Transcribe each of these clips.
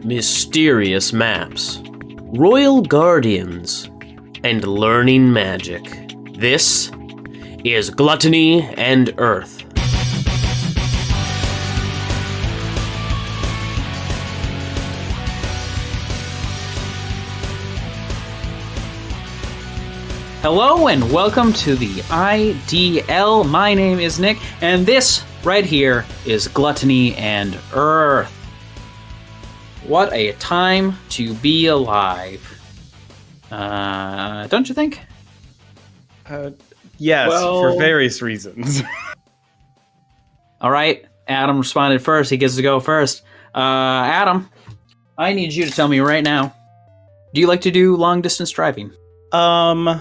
mysterious maps, royal guardians, and learning magic. This is Gluttony and Earth. Hello and welcome to the IDL. My name is Nick, and this right here is Gluttony and Earth. What a time to be alive. Don't you think? Yes, for various reasons. All right, Adam responded first. He gets to go first. Adam, I need you to tell me right now, do you like to do long-distance driving? I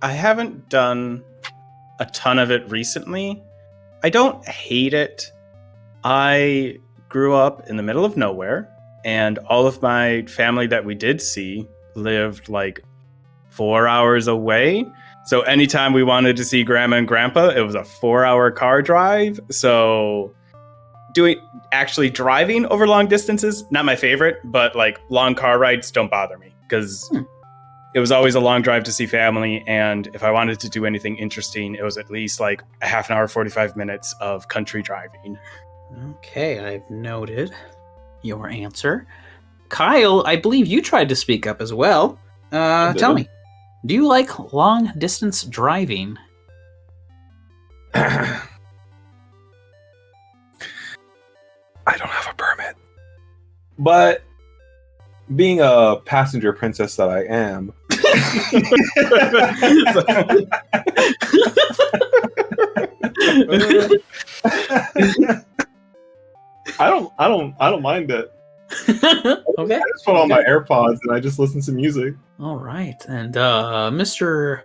haven't done a ton of it recently. I don't hate it. I grew up in the middle of nowhere, and all of my family that we did see lived like 4 hours away. So anytime we wanted to see grandma and grandpa, it was a 4-hour car drive. So actually driving over long distances, not my favorite, but like long car rides don't bother me because it was always a long drive to see family, and if I wanted to do anything interesting, it was at least like a half an hour, 45 minutes of country driving. Okay, I've noted your answer. Kyle, I believe you tried to speak up as well. Tell me, do you like long-distance driving? I don't have a permit. But being a passenger princess that I am, I don't mind it. Okay. I just put on my AirPods and I just listen to music. All right, and Mr.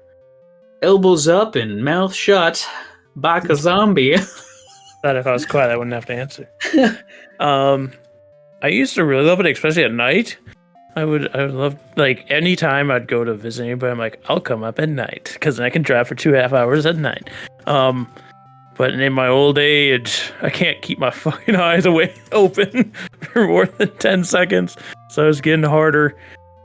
Elbows Up and Mouth Shut, BakaZombie. Thought if I was quiet, I wouldn't have to answer. I used to really love it, especially at night. I would love, like, anytime I'd go to visit anybody, I'm like, I'll come up at night, because then I can drive for 2.5 hours at night. But in my old age, I can't keep my fucking eyes open for more than 10 seconds, so it's getting harder.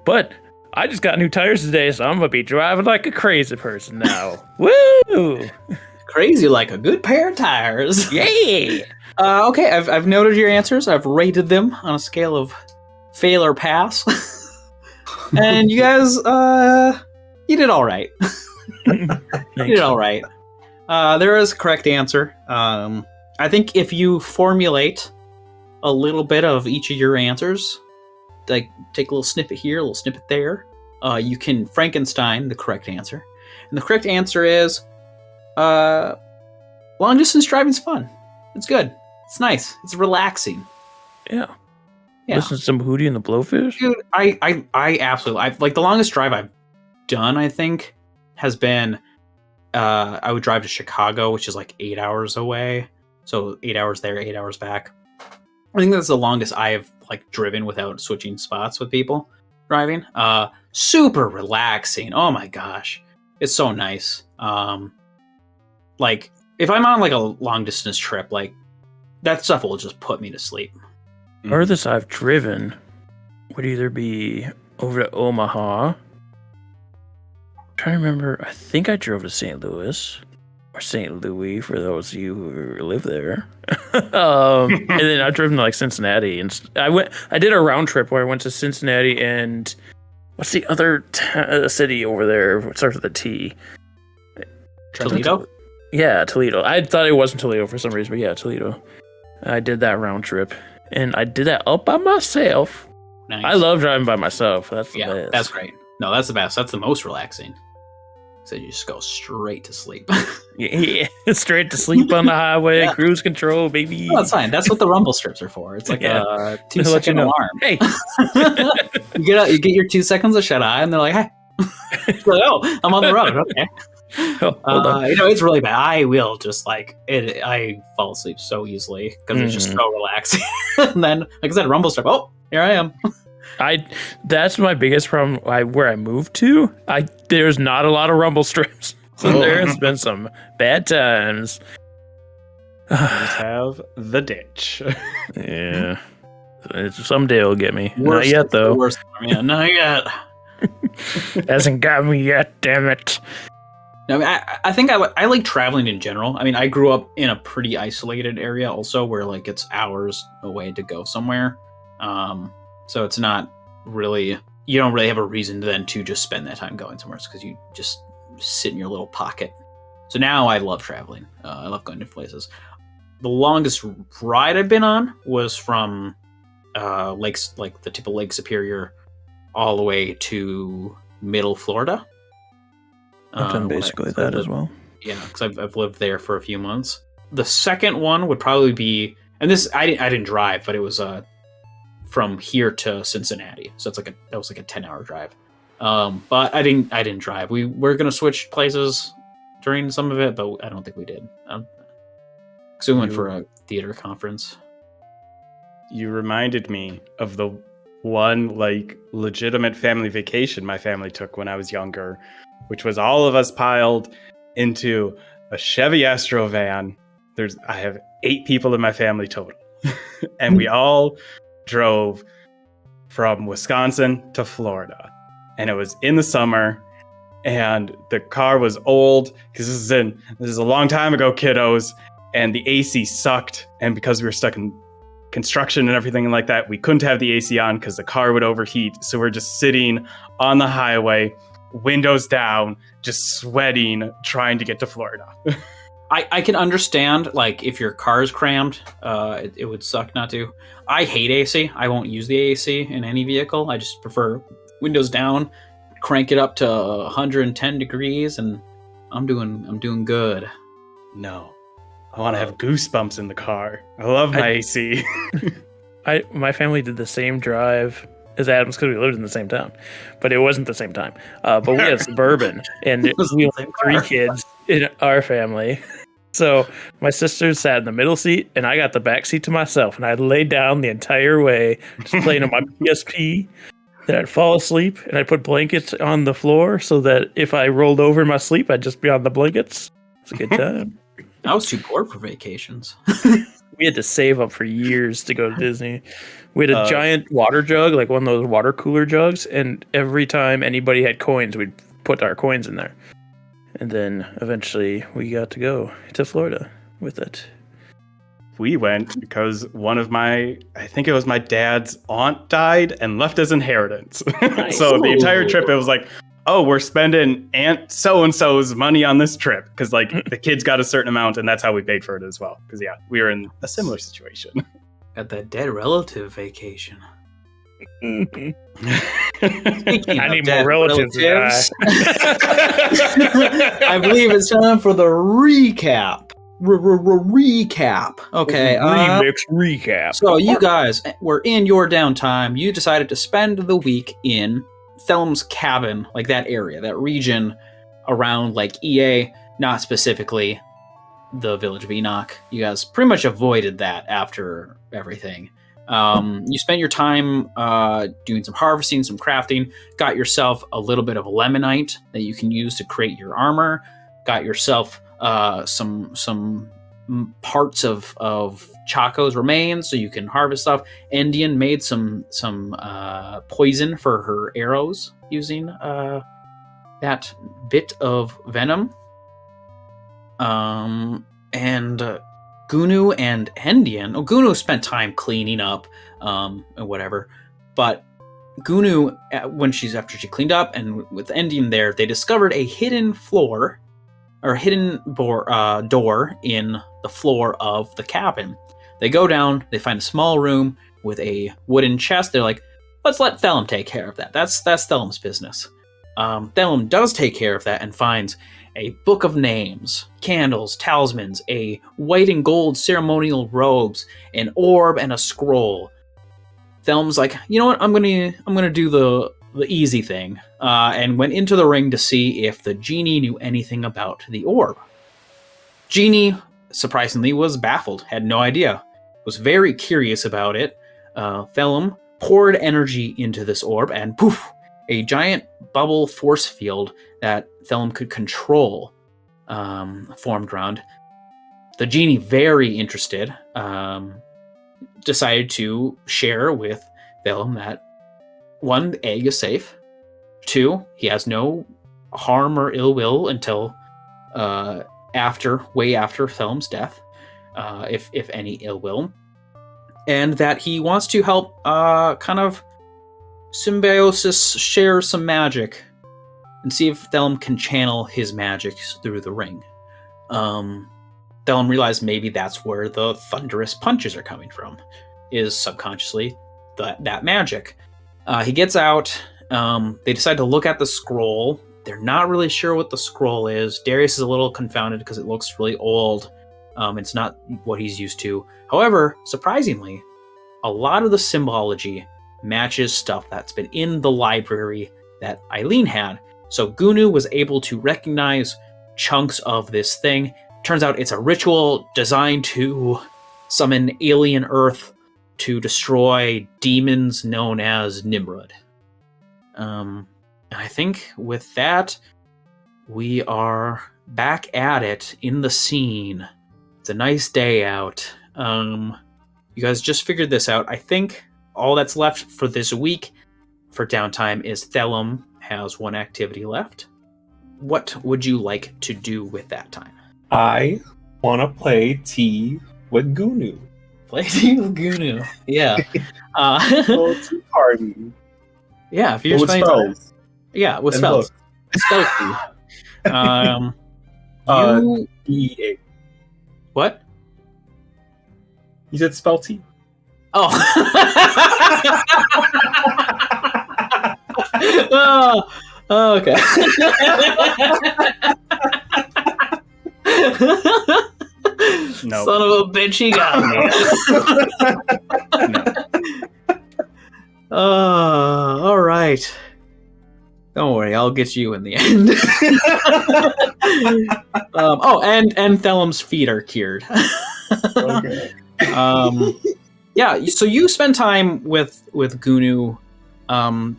But I just got new tires today, so I'm going to be driving like a crazy person now. Woo! Crazy like a good pair of tires. Yeah! Okay, I've noted your answers. I've rated them on a scale of fail or pass. And you guys, you did all right. You did all right. There is a correct answer. I think if you formulate a little bit of each of your answers, like take a little snippet here, a little snippet there, you can Frankenstein the correct answer. And the correct answer is, long distance driving's fun. It's good. It's nice. It's relaxing. Yeah. Listen to some Hootie and the Blowfish. Dude, I absolutely, like the longest drive I've done, I think, has been, I would drive to Chicago, which is like 8 hours away. So 8 hours there, 8 hours back. I think that's the longest I have like driven without switching spots with people driving. Super relaxing. Oh my gosh. It's so nice. Like if I'm on like a long distance trip, like that stuff will just put me to sleep. Furthest I've driven would either be over to Omaha. I'm trying to remember. I think I drove to St. Louis or St. Louis for those of you who live there. And then I've driven to like Cincinnati, and I did a round trip where I went to Cincinnati and what's the other city over there? It starts with a T. Toledo? Yeah, Toledo. I thought it wasn't Toledo for some reason, but yeah, Toledo. I did that round trip. And I did that all by myself. Nice. I love driving by myself. That's the best. That's great. No, that's the best. That's the most relaxing. So you just go straight to sleep. Yeah, straight to sleep on the highway. Yeah. Cruise control, baby. No, that's fine. That's what the rumble strips are for. It's like a 2-second alarm. Hey, you get your 2 seconds of shut eye, and they're like, "Hey, like, oh, I'm on the road." Okay. It's really bad. I will just like it. I fall asleep so easily because it's just so relaxing. And then, like I said, rumble strip. Oh, here I am. That's my biggest problem. Where I moved to, there's not a lot of rumble strips, so there's been some bad times. Just have the ditch. Yeah. Someday it'll get me. Not Worst, yet, though. Worst, yeah, not yet. Hasn't got me yet, damn it. No, I mean, I think I like traveling in general. I mean, I grew up in a pretty isolated area also where like it's hours away to go somewhere. So it's not really, you don't really have a reason then to just spend that time going somewhere because you just sit in your little pocket. So now I love traveling. I love going to places. The longest ride I've been on was from lakes, like the tip of Lake Superior, all the way to Middle Florida. I've done basically that as well. Yeah, because I've lived there for a few months. The second one would probably be, and this I didn't drive, but it was from here to Cincinnati, so that was like a 10-hour drive. But I didn't drive. We were gonna switch places during some of it, but I don't think we did. So we went for a theater conference. You reminded me of the one like legitimate family vacation my family took when I was younger, which was all of us piled into a Chevy Astro van. I have 8 people in my family total. And we all drove from Wisconsin to Florida. And it was in the summer, and the car was old because this is a long time ago, kiddos, and the AC sucked. And because we were stuck in construction and everything like that, we couldn't have the AC on because the car would overheat. So we're just sitting on the highway, windows down, just sweating, trying to get to Florida. I can understand, like, if your car's crammed, it would suck not to. I hate AC. I won't use the AC in any vehicle. I just prefer windows down, crank it up to 110 degrees, and I'm doing good. No. I want to have goosebumps in the car. I love my AC. My family did the same drive as Adams because we lived in the same town, but it wasn't the same time. But we had Suburban, and we had 3 kids in our family. So my sister sat in the middle seat, and I got the back seat to myself, and I laid down the entire way, just playing on my PSP. Then I'd fall asleep, and I'd put blankets on the floor so that if I rolled over in my sleep, I'd just be on the blankets. It's a good time. I was too poor for vacations. We had to save up for years to go to Disney. We had a giant water jug, like one of those water cooler jugs, and every time anybody had coins, we'd put our coins in there. And then eventually we got to go to Florida with it. We went because I think it was my dad's aunt died and left his inheritance. Nice. So the entire trip, it was like, oh, we're spending Aunt so-and-so's money on this trip because like the kids got a certain amount and that's how we paid for it as well. Because yeah, we were in a similar situation. Got that dead relative vacation. I need more relatives. I believe it's time for the recap. Recap. Okay. Remix recap. So you guys were in your downtime. You decided to spend the week in Thellum's cabin, like that area, that region around like EA, not specifically the village of Enoch. You guys pretty much avoided that after everything. You spent your time doing some harvesting, some crafting, got yourself a little bit of lemonite that you can use to create your armor, got yourself some parts of Chaco's remains so you can harvest stuff. Endien made some poison for her arrows using that bit of venom. And Gunu and Endien. Oh, Gunu spent time cleaning up and whatever, but Gunu, after she cleaned up and with Endien there, they discovered a hidden floor or hidden door in the floor of the cabin. They go down, they find a small room with a wooden chest. They're like, let's let Thellum take care of that. That's Thellum's business. Thellum does take care of that and finds a book of names, candles, talismans, a white and gold ceremonial robes, an orb, and a scroll. Thellum's like, you know what? I'm gonna do the easy thing, and went into the ring to see if the genie knew anything about the orb. Genie, surprisingly, was baffled, had no idea, was very curious about it. Thellum poured energy into this orb, and poof, a giant bubble force field that Thellum could control formed around. The genie, very interested, decided to share with Thellum that 1, the egg is safe. 2, he has no harm or ill will until way after Thellum's death, if any ill will, and that he wants to help kind of symbiosis share some magic and see if Thellum can channel his magic through the ring. Thellum realized maybe that's where the thunderous punches are coming from, is subconsciously that magic. He gets out. They decide to look at the scroll. They're not really sure what the scroll is. Darius is a little confounded because it looks really old. It's not what he's used to. However, surprisingly, a lot of the symbology matches stuff that's been in the library that Eileen had. So Gunu was able to recognize chunks of this thing. Turns out it's a ritual designed to summon alien Earth to destroy demons known as Nimrod. And I think with that, we are back at it in the scene. It's a nice day out. You guys just figured this out. I think all that's left for this week for downtime is Thellum has 1 activity left. What would you like to do with that time? I want to play tea with Gunu. Play tea with Gunu. Yeah. Little tea party. Yeah, if you're With spending time- spells. Yeah, with And spells. books. Spell tea. EA. What? You said spell tea. Oh. Oh, okay. No. Son of a bitch, he got me. No. All right. Don't worry, I'll get you in the end. And Thellum's feet are cured. Okay. Yeah, so you spend time with Gunu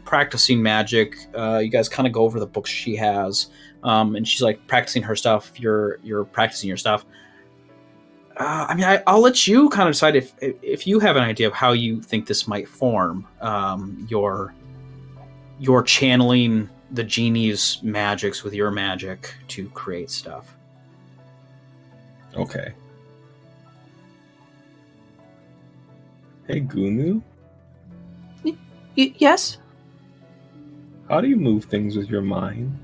practicing magic. You guys kind of go over the books she has, and she's like practicing her stuff. You're practicing your stuff. I'll let you kind of decide if you have an idea of how you think this might form. You're channeling the genie's magics with your magic to create stuff. Okay. Hey, Gunu, Yes? how do you move things with your mind?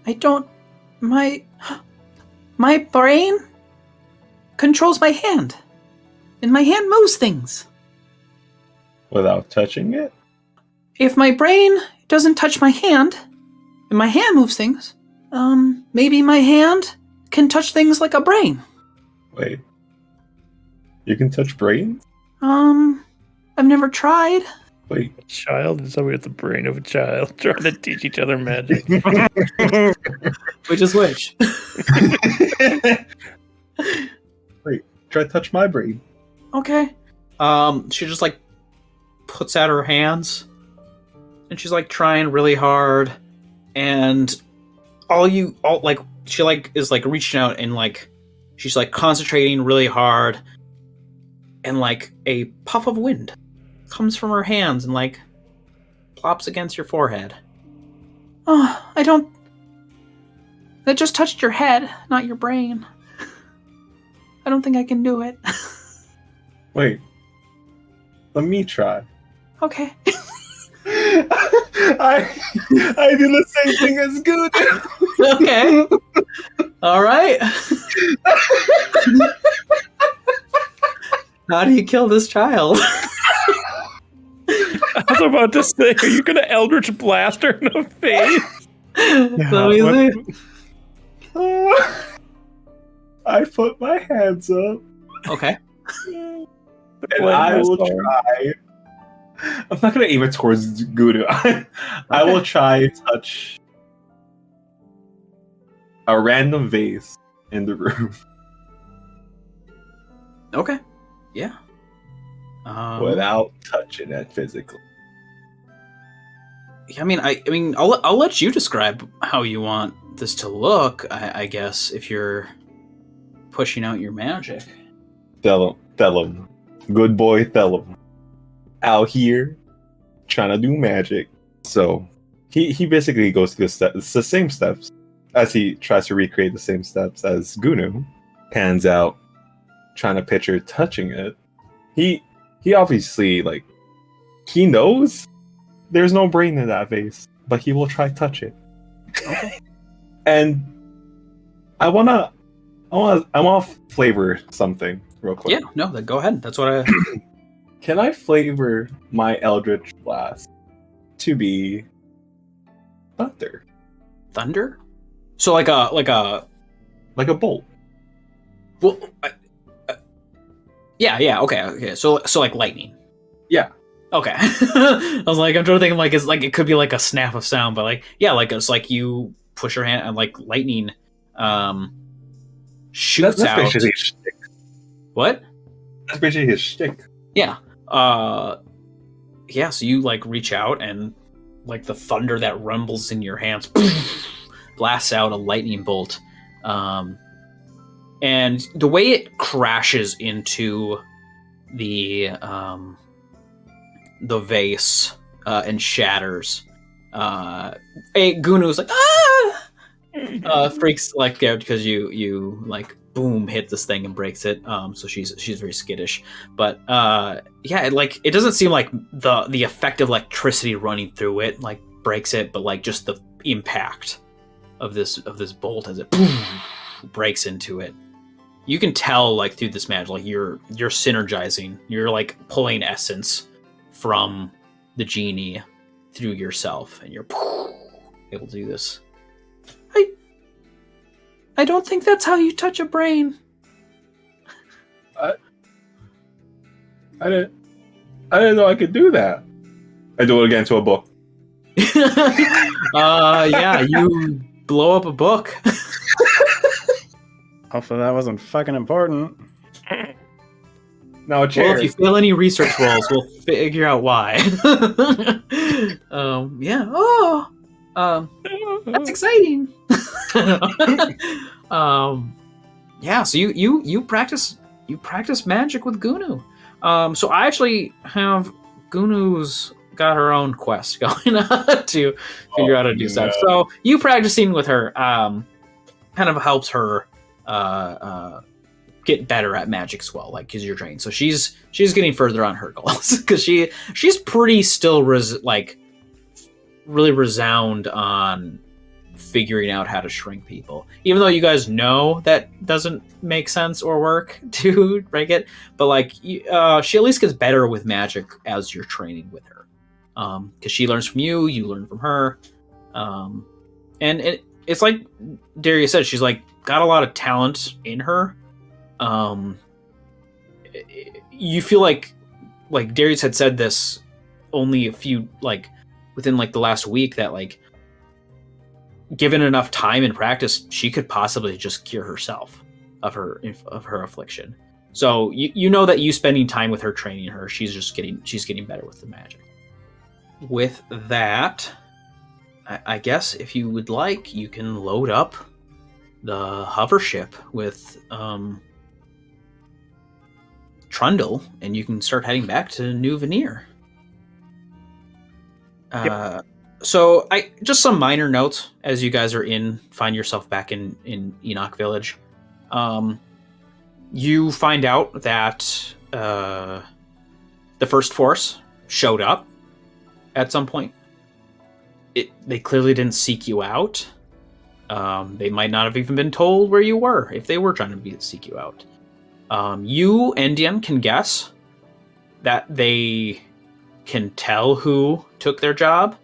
I don't... My brain controls my hand. And my hand moves things. Without touching it? If my brain doesn't touch my hand, and my hand moves things, maybe my hand can touch things like a brain. Wait. You can touch brains? I've never tried. Wait. Child is over with the brain of a child trying to teach each other magic. Which is which? Wait, try to touch my brain. Okay. She just like puts out her hands, and she's like trying really hard, and she is like reaching out, and like she's like concentrating really hard, and like a puff of wind comes from her hands and like plops against your forehead. Oh, that just touched your head, not your brain. I don't think I can do it. Wait. Let me try. Okay. I do the same thing as good. Okay. All right. How do you kill this child? I was about to say, are you going to Eldritch Blast her in the face? Let me see. I put my hands up. Okay. And I will try. I'm not going to aim it towards Guru. I will try to touch a random vase in the room. Okay. Yeah. Without touching it physically. I mean, I'll let you describe how you want this to look, I guess, if you're pushing out your magic. Thellum. Good boy Thellum. Out here trying to do magic. So he basically goes through the same steps as he tries to recreate the same steps as Gunu. Hands out, trying to picture touching it. He obviously, like, he knows there's no brain in that vase, but he will try touch it. Okay. And I wanna flavor something real quick. Yeah, no, then go ahead. That's what I... Can I flavor my Eldritch Blast to be thunder? Thunder? So like a bolt. well, yeah, okay. So like lightning. Yeah. Okay. I was like, I'm trying to think of like, it's like it could be like a snap of sound, but like, yeah, like it's like you push your hand and like lightning shoots That's out. basically his shtick. What? That's basically his shtick. Yeah. Yeah, so you like reach out and like the thunder that rumbles in your hands blasts out a lightning bolt. And the way it crashes into the vase and shatters, Gunu's like, freaks like out because you like boom hit this thing and breaks it. So she's very skittish, but yeah, it doesn't seem like the effect of electricity running through it like breaks it, but like just the impact of this bolt as it breaks into it. You can tell like through this magic, like you're synergizing, you're like pulling essence from the genie through yourself, and you're able to do this. I don't think that's how you touch a brain. I didn't know I could do that. I do it again to a book. Yeah, you blow up a book. Hopefully that wasn't fucking important. Now a chair. Well, if you fail any research rolls, we'll figure out why. Yeah. Oh. That's exciting. Yeah. So you practice magic with Gunu. So I actually have Gunu's got her own quest going on to figure out how to do stuff. So you practicing with her kind of helps her get better at magic as well, like because you're trained. So she's getting further on her goals because she's pretty still really resound on figuring out how to shrink people, even though you guys know that doesn't make sense or work to break it. But like she at least gets better with magic as you're training with her, because she learns from you, you learn from her, and it's like Darius said, she's like got a lot of talent in her. You feel like Darius had said this only a few within the last week, that like given enough time and practice, she could possibly just cure herself of her affliction. So you know that you spending time with her, training her, she's getting better with the magic. With that, I guess if you would like, you can load up the hover ship with Trundle, and you can start heading back to New Veneer. Yep. So just some minor notes as you guys find yourself back in Enoch Village. You find out that the First Force showed up at some point. They clearly didn't seek you out. They might not have even been told where you were if they were trying to seek you out. You, Endien, can guess that they can tell who took their job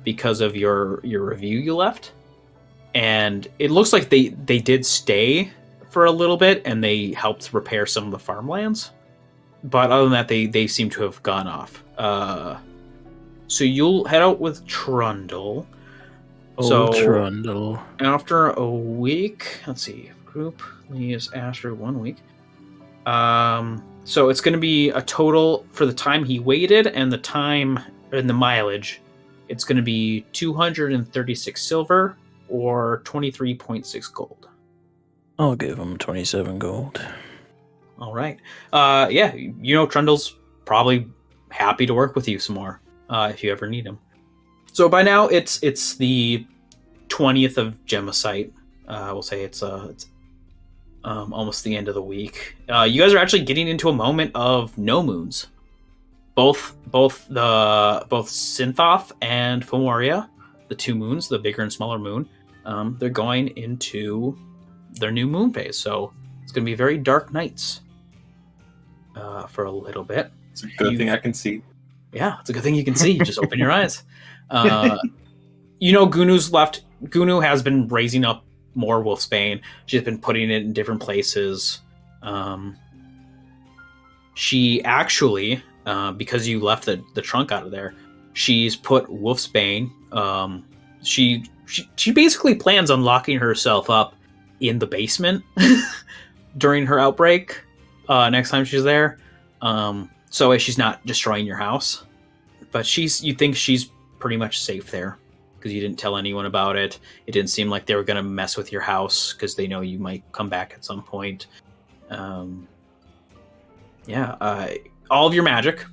because of your review you left. And it looks like they did stay for a little bit and they helped repair some of the farmlands. But other than that, they seem to have gone off. So you'll head out with Trundle. Trundle. After a week, let's see, group leaves after 1 week. So it's going to be a total for the time he waited and the time and the mileage. It's going to be 236 silver or 23.6 gold? I'll give him 27 gold. All right. Yeah, Trundle's probably happy to work with you some more if you ever need him. So by now it's the 20th of Gemicite. We'll say it's almost the end of the week. You guys are actually getting into a moment of no moons. Both Synthoth and Fomoria, the two moons, the bigger and smaller moon, they're going into their new moon phase. So it's going to be very dark nights for a little bit. It's a good thing I can see. Yeah, it's a good thing you can see. You just open your eyes. Gunu's left. Gunu has been raising up more wolfsbane. She's been putting it in different places. She actually, because you left the trunk out of there, she's put wolfsbane. She basically plans on locking herself up in the basement during her outbreak next time she's there. So she's not destroying your house. But you think she's pretty much safe there because you didn't tell anyone about it. It didn't seem like they were going to mess with your house because they know you might come back at some point. All of your magic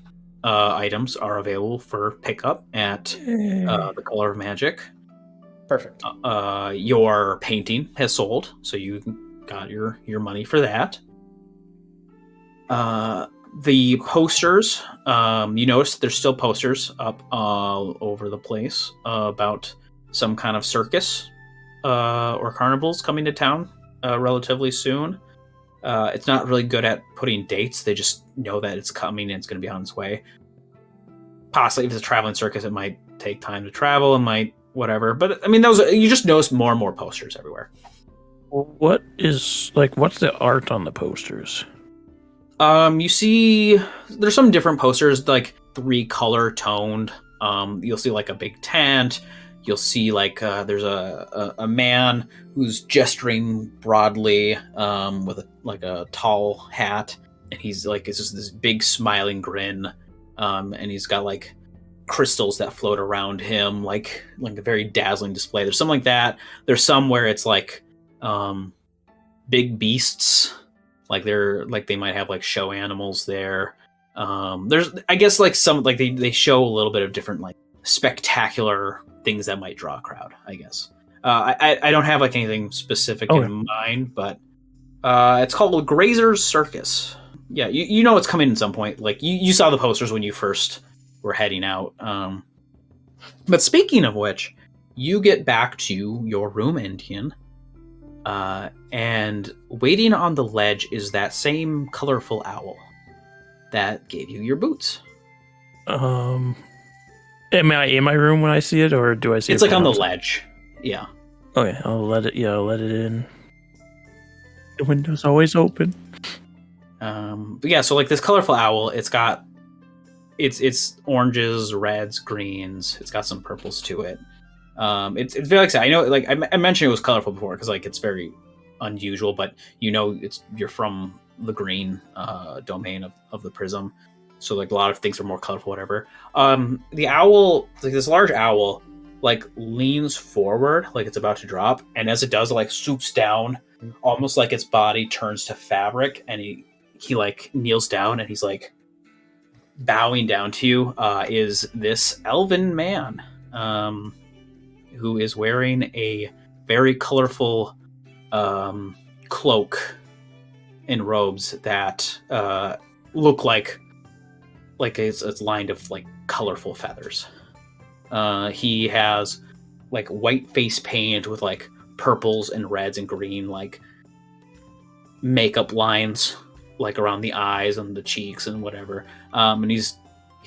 items are available for pickup at the Color of Magic. Perfect. Your painting has sold, so you got your money for that. The posters, you notice there's still posters up all over the place about some kind of circus or carnivals coming to town relatively soon. It's not really good at putting dates. They just know that it's coming and it's going to be on its way. Possibly if it's a traveling circus, it might take time to travel. It might whatever. But I mean, you just notice more and more posters everywhere. What's the art on the posters? You see there's some different posters, like 3 color toned. You'll see like a big tent. You'll see like there's a man who's gesturing broadly with a tall hat, and he's like, it's just this big smiling grin, and he's got like crystals that float around him, like a very dazzling display. There's some like that. There's some where it's like big beasts. Like they might have like show animals there. There's, I guess, like some like they show a little bit of different like spectacular things that might draw a crowd, I guess. I don't have like anything specific in mind, but it's called Grazer's Circus. Yeah, you know it's coming at some point. Like you saw the posters when you first were heading out. But speaking of which, you get back to your room, Endien. And waiting on the ledge is that same colorful owl that gave you your boots. Am I in my room when I see it, or do I see it? It's like on the ledge. Yeah. Okay, I'll let it in. The window's always open. But yeah, so like this colorful owl, it's oranges, reds, greens. It's got some purples to it. It's very exciting. I know, like I mentioned, it was colorful before because like it's very unusual, but you're from the green domain of the prism, so like a lot of things are more colorful, whatever. The owl, like this large owl, like leans forward, like it's about to drop, and as it does, it like swoops down, almost like its body turns to fabric, and he like kneels down, and he's like bowing down to you. Is this elven man? Who is wearing a very colorful cloak and robes that look like it's lined of like colorful feathers. He has like white face paint with like purples and reds and green like makeup lines like around the eyes and the cheeks and whatever. And he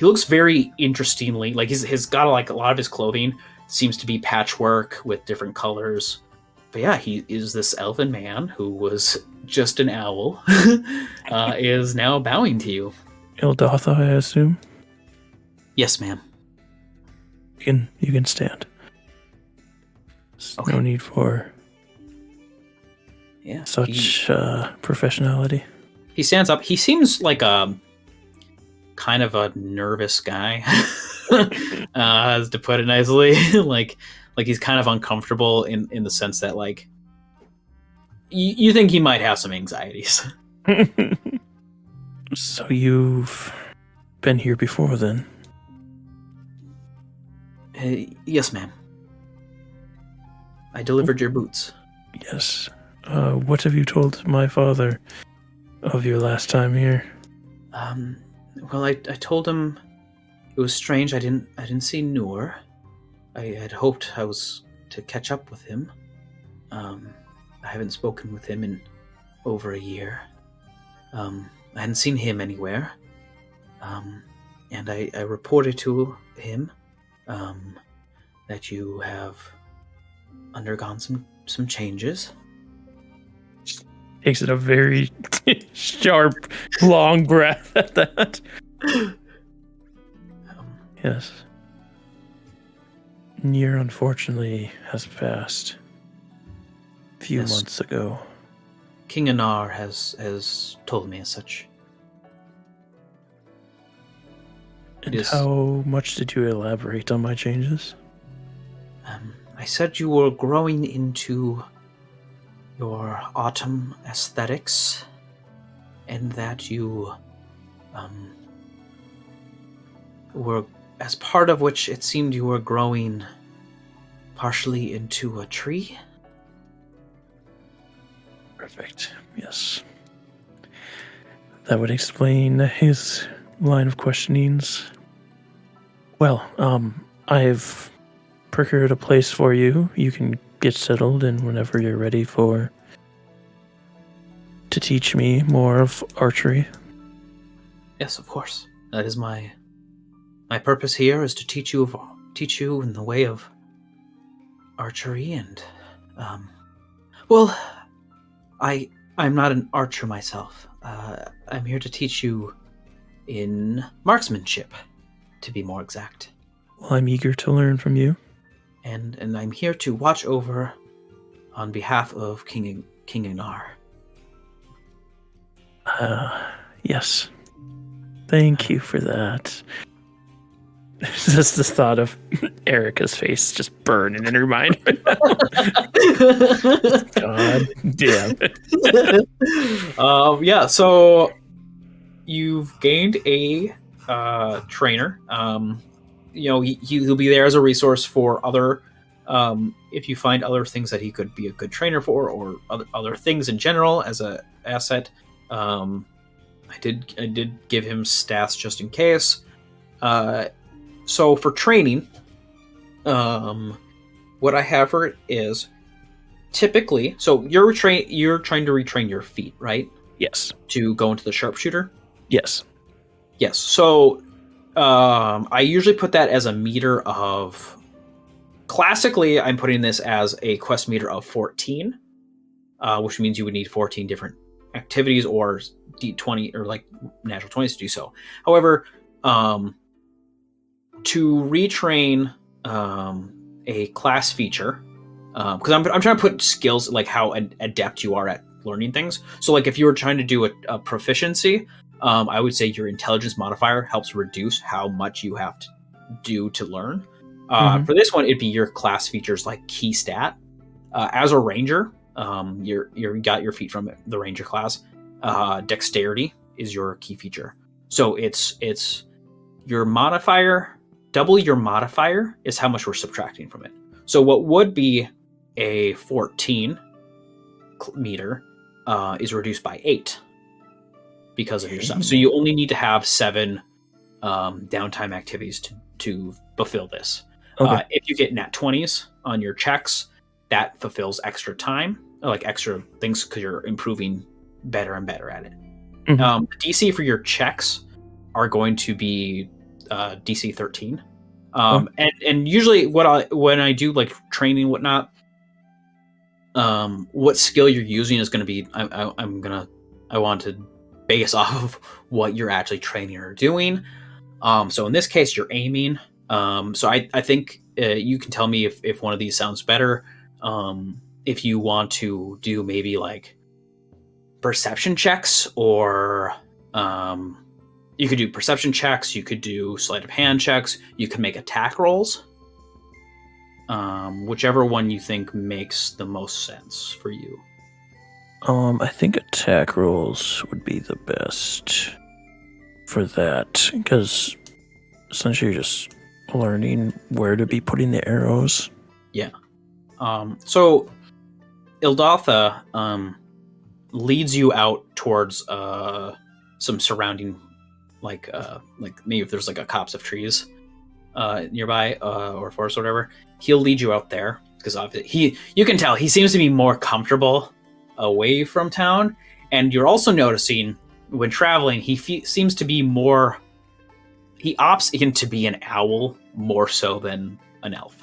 looks very interestingly, like he's got like a lot of his clothing seems to be patchwork with different colors. But yeah, he is this elven man who was just an owl, is now bowing to you. Ildatha, I assume? Yes, ma'am. You can stand. There's no need for such professionality. He stands up. He seems like a kind of a nervous guy. To put it nicely, like Like he's kind of uncomfortable in the sense that like you think he might have some anxieties. So you've been here before then? Yes, ma'am. I delivered your boots. Yes. What have you told my father of your last time here? Well, I told him it was strange. I didn't see Noor. I had hoped I was to catch up with him. I haven't spoken with him in over a year. I hadn't seen him anywhere. And I reported to him that you have undergone some changes. Takes it a very sharp, long breath at that. Yes. A year, unfortunately, has passed. A few months ago. King Anar has told me as such. And how much did you elaborate on my changes? I said you were growing into your autumn aesthetics, and that you were, as part of which it seemed you were growing partially into a tree. Perfect. Yes. That would explain his line of questionings. Well, I've procured a place for you. You can get settled in whenever you're ready to teach me more of archery. Yes, of course. That is my purpose here, is to teach you in the way of archery, and well, I'm not an archer myself. I'm here to teach you in marksmanship, to be more exact. Well, I'm eager to learn from you. And I'm here to watch over on behalf of King Anar. Yes. Thank you for that. Just the thought of Erica's face just burning in her mind. God damn it. Yeah, so you've gained a trainer. He'll be there as a resource for other, if you find other things that he could be a good trainer for, or other things in general as a asset. I did give him stats just in case. So for training, what I have for it is typically, so you're trying to retrain your feet, right? Yes. To go into the sharpshooter? Yes. Yes. So I usually put that as a meter of... Classically, I'm putting this as a quest meter of 14, which means you would need 14 different activities or D20 or like natural 20s to do so. However, to retrain a class feature, because I'm trying to put skills like how adept you are at learning things. So like if you were trying to do a proficiency, I would say your intelligence modifier helps reduce how much you have to do to learn. For this one, it'd be your class features like key stat. As a ranger, you got your feat from the ranger class. Dexterity is your key feature. So it's your modifier. Double your modifier is how much we're subtracting from it. So what would be a 14 meter is reduced by 8 because of your stuff. So you only need to have 7 downtime activities to fulfill this. Okay. If you get nat 20s on your checks, that fulfills extra time, like extra things, because you're improving better and better at it. The DC for your checks are going to be DC 13. And usually when I do like training and whatnot, what skill you're using is going to be, I want to base off of what you're actually training or doing. So in this case, you're aiming. So I think you can tell me if one of these sounds better. If you want to do maybe like perception checks, or you could do perception checks, you could do sleight of hand checks, you can make attack rolls. Whichever one you think makes the most sense for you. I think attack rolls would be the best for that, because essentially you're just learning where to be putting the arrows. Yeah. So Ildatha leads you out towards some surrounding, like maybe if there's like a copse of trees nearby or forest or whatever. He'll lead you out there because you can tell he seems to be more comfortable away from town, and you're also noticing when traveling he seems to be more. He opts in to be an owl more so than an elf.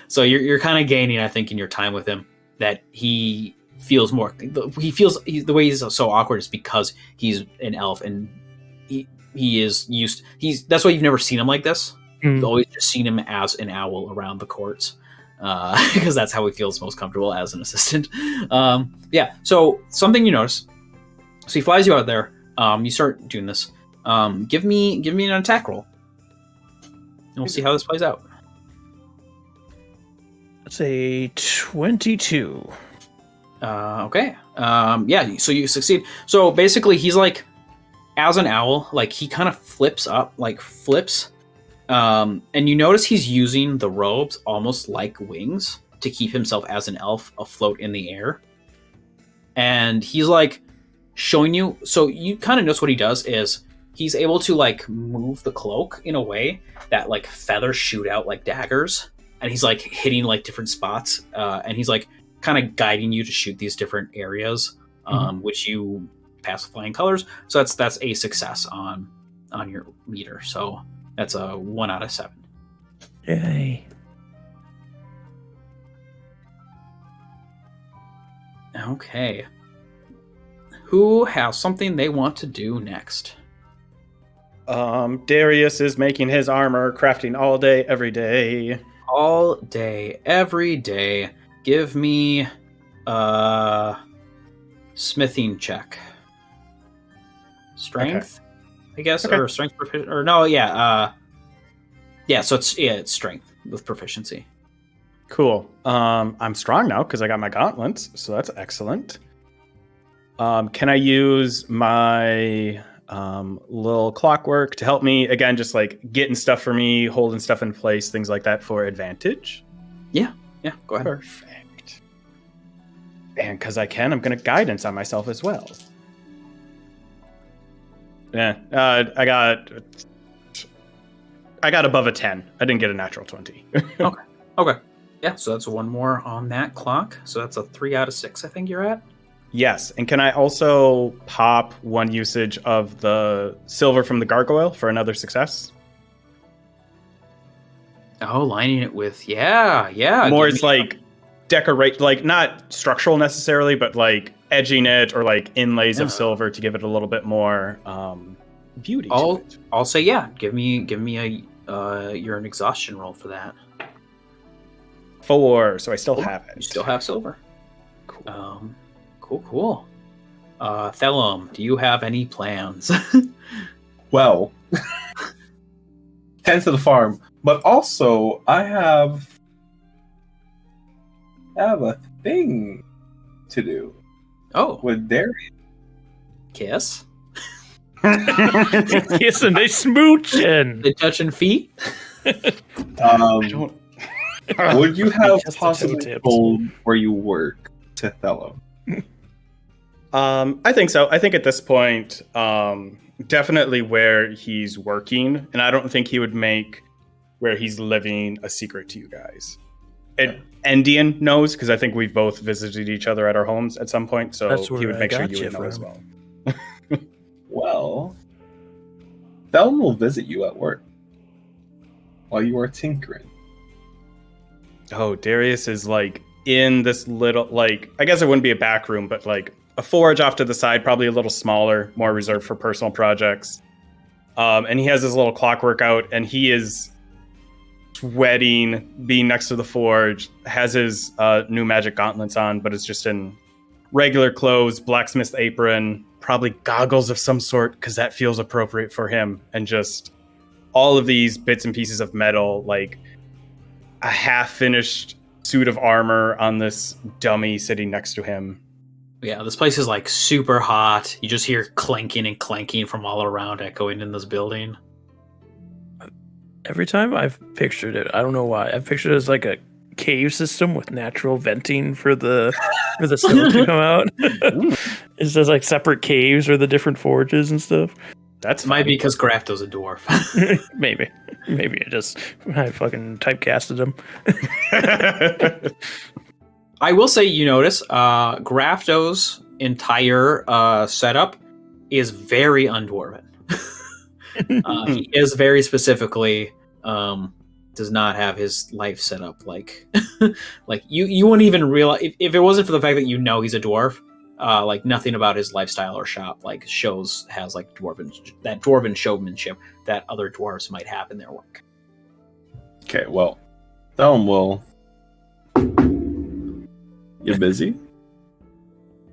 So you're kind of gaining, I think, in your time with him that he feels more. The way he's so awkward is because he's an elf and he is used. That's why you've never seen him like this. You've always just seen him as an owl around the courts. Because that's how he feels most comfortable as an assistant. Yeah, so something you notice. So he flies you out there. You start doing this. Give me an attack roll. And we'll see how this plays out. That's a 22. Okay. Yeah, so you succeed. So basically he's like, as an owl, like he kind of flips. And you notice he's using the robes almost like wings to keep himself as an elf afloat in the air. And he's like showing you. So you kind of notice what he does is he's able to like move the cloak in a way that like feathers shoot out like daggers. And he's like hitting like different spots. And he's like kind of guiding you to shoot these different areas, which you pass with flying colors. So that's a success on your meter. So that's a 1 out of 7. Yay. Okay. Who has something they want to do next? Darius is making his armor, crafting all day, every day. All day, every day. Give me a smithing check. Strength? I guess, Okay. or strength proficiency, or no, yeah, so it's strength with proficiency. Cool. I'm strong now because I got my gauntlets, so that's excellent. Can I use my little clockwork to help me again, just like getting stuff for me, holding stuff in place, things like that for advantage? Yeah, go ahead. Perfect. And because I can, I'm going to guidance on myself as well. Yeah, I got above a 10. I didn't get a natural 20. Okay. Yeah, so that's one more on that clock. So that's a 3 out of 6, I think you're at. Yes, and can I also pop one usage of the silver from the gargoyle for another success? Oh, lining it with, yeah. More it's like decorate, like not structural necessarily, but like edging it or like inlays of silver to give it a little bit more beauty to it. I'll say yeah. Give me a you're an exhaustion roll for that. 4, so I still have it. You still have silver. Cool. Cool. Thellum, do you have any plans? Well, tend to the farm, but also I have a thing to do Oh, with Darius. kiss? Kissing, they smooching. They touching feet? Would you have Just the possibly toe tips. told where you work to Thellum? I think so. I think at this point, definitely where he's working, and I don't think he would make where he's living a secret to you guys. Endien knows because I think we've both visited each other at our homes at some point, so That's he where would I make sure got you you would know from. as well. Well, Thellum will visit you at work while you are tinkering. Oh, Darius is like in this little, like, I guess it wouldn't be a back room, but like a forge off to the side, probably a little smaller, more reserved for personal projects. And he has his little clockwork out, and he is sweating, being next to the forge, has his new magic gauntlets on, but it's just in regular clothes, blacksmith apron, probably goggles of some sort, because that feels appropriate for him, and just all of these bits and pieces of metal, like a half-finished suit of armor on this dummy sitting next to him. Yeah, this place is like super hot. You just hear clanking and clanking from all around echoing in this building. Every time I've pictured it, I don't know why. I've pictured it as like a cave system with natural venting for the snow to come out. It's just like separate caves or the different forges and stuff. That's Might fun. be because Grafto's a dwarf. Maybe I fucking typecasted him. I will say, you notice, Grafto's entire setup is very undwarven. He is very specifically does not have his life set up like like you wouldn't even realize if it wasn't for the fact that he's a dwarf. Like nothing about his lifestyle or shop like has like dwarven showmanship that other dwarves might have in their work. Okay, well, Thellum will. You busy?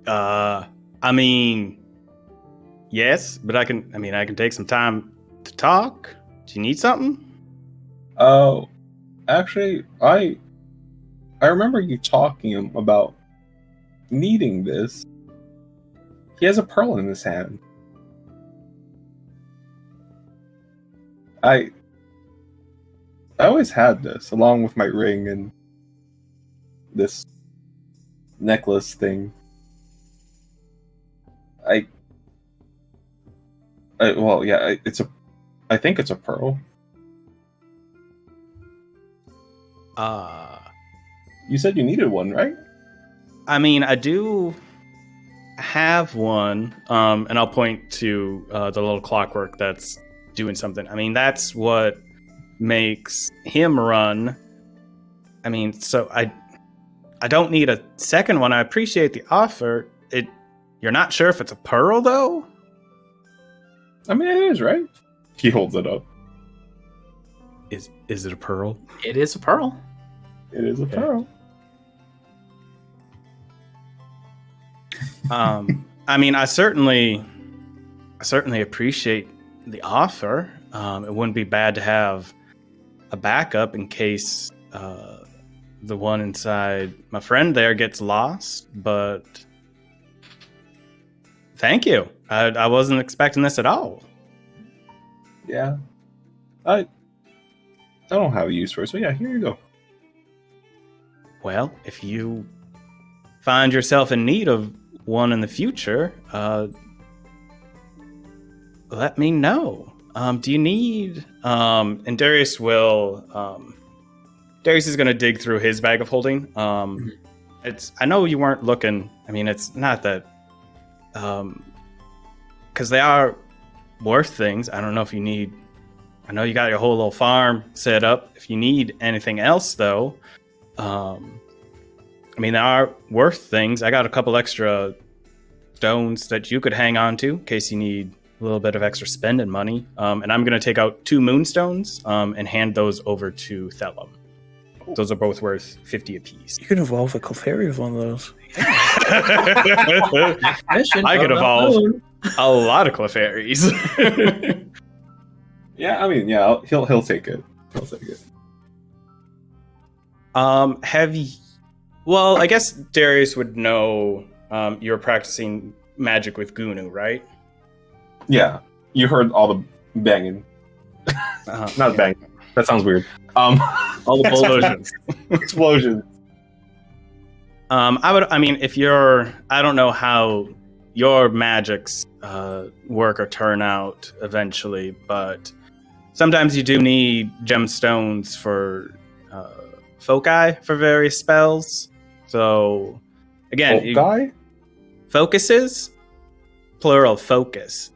I mean, yes, but I can take some time to talk. Do you need something? Oh, actually, I remember you talking about needing this. He has a pearl in his hand. I always had this, along with my ring and this necklace thing. I think it's a pearl. You said you needed one, right? I mean, I do have one, and I'll point to the little clockwork that's doing something. I mean, that's what makes him run. I mean, so I don't need a second one. I appreciate the offer. You're not sure if it's a pearl, though? I mean, it is, right? He holds it up. Is it a pearl? It is a pearl. It is a pearl. I mean, I certainly appreciate the offer. It wouldn't be bad to have a backup in case the one inside my friend there gets lost. But thank you. I wasn't expecting this at all. Yeah. I don't have a use for it, so yeah, here you go. Well, if you find yourself in need of one in the future, let me know. Do you need... and Darius will... Darius is going to dig through his bag of holding. I know you weren't looking... I mean, it's not that... Because they are worth things. I don't know if you need... I know you got your whole little farm set up. If you need anything else, though... I mean, they are worth things. I got a couple extra stones that you could hang on to in case you need a little bit of extra spending money. And I'm going to take out 2 moonstones and hand those over to Thellum. Those are both worth 50 apiece. You could evolve a Clefairy with one of those. I could evolve a lot of Clefairies. Yeah, I mean, yeah, he'll take it. He'll take it. Have you... Well, I guess Darius would know you're practicing magic with Gunu, right? Yeah, you heard all the banging. Not banging. That sounds weird. All the explosions. Explosions. I mean, if you're... I don't know how your magics work or turn out eventually, but sometimes you do need gemstones for foci for various spells. So, again, focuses, plural focus.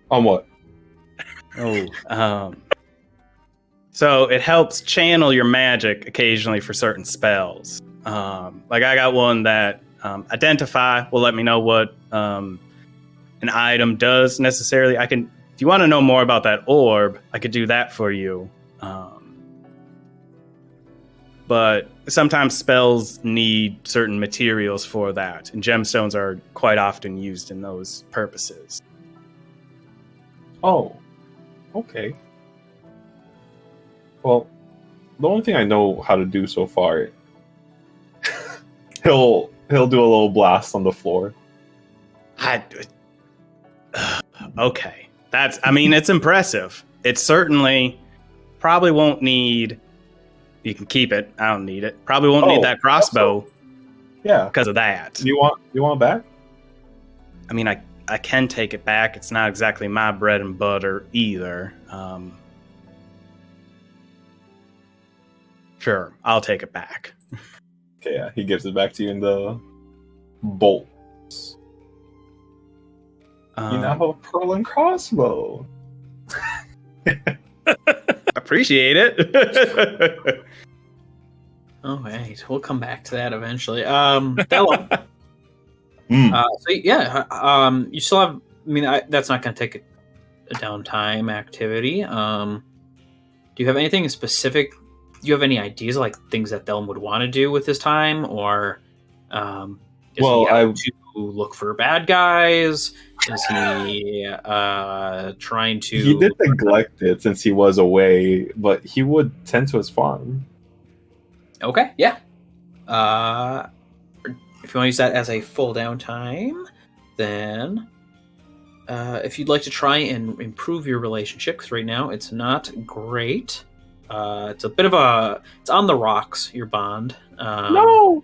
On what? So it helps channel your magic occasionally for certain spells. Like I got one that identify will let me know what an item does necessarily. If you want to know more about that orb, I could do that for you. But sometimes spells need certain materials for that, and gemstones are quite often used in those purposes. Oh, okay. Well, the only thing I know how to do so far, he'll do a little blast on the floor. Okay, it's impressive. It certainly probably won't need. You can keep it. I don't need it. Probably won't need that crossbow. Also, yeah, because of that. You want it back? I mean, I can take it back. It's not exactly my bread and butter either. Sure, I'll take it back. Okay, yeah, he gives it back to you in the bolts. You now have a pearl and crossbow. Appreciate it. All right, we'll come back to that eventually. Thellum. You still have. I mean, that's not going to take a downtime activity. Do you have anything specific? Do you have any ideas, like things that Thellum would want to do with his time, or is he out to look for bad guys? Is he trying to? He did neglect it since he was away, but he would tend to his farm. Okay, yeah. If you want to use that as a full downtime, then if you'd like to try and improve your relationship, because right now it's not great. It's a bit of it's on the rocks, your bond. No!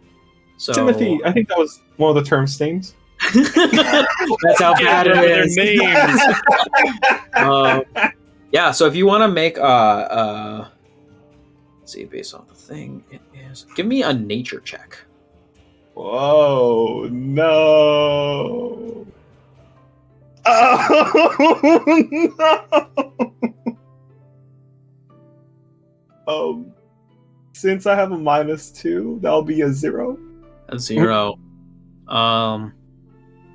So, Timothy, I think that was one of the term stings. That's how bad it is. Names. Yeah, so if you want to make let's see, based on the thing, it is. Give me a nature check. Whoa, no. Oh, no. Since I have a -2, that'll be a 0. A 0.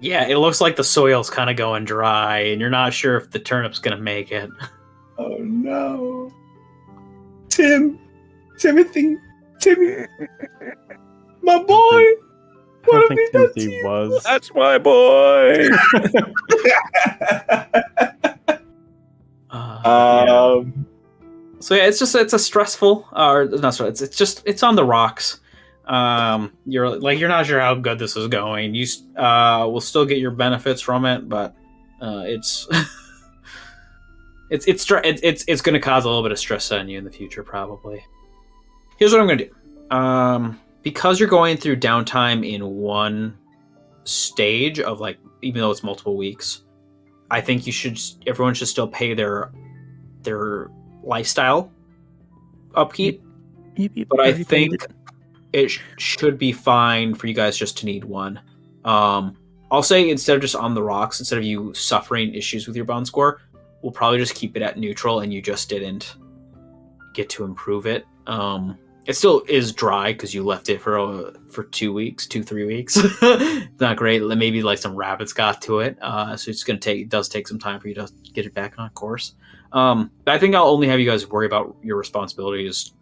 Yeah, it looks like the soil's kind of going dry, and you're not sure if the turnip's gonna make it. Oh no. Timmy, my boy. I don't think Timothy was. That's my boy. So yeah, it's a stressful, or not stressful. It's on the rocks. You're not sure how good this is going. You will still get your benefits from it, but it's it's going to cause a little bit of stress on you in the future, probably. Here's what I'm going to do. Because you're going through downtime in one stage of even though it's multiple weeks, I think everyone should still pay their lifestyle upkeep. But I think it should be fine for you guys just to need one. I'll say instead of just on the rocks, instead of you suffering issues with your bond score, we'll probably just keep it at neutral, and you just didn't get to improve it. It still is dry because you left it for 3 weeks. It's not great. Maybe some rabbits got to it, so it does take some time for you to get it back on course. But I think I'll only have you guys worry about your responsibilities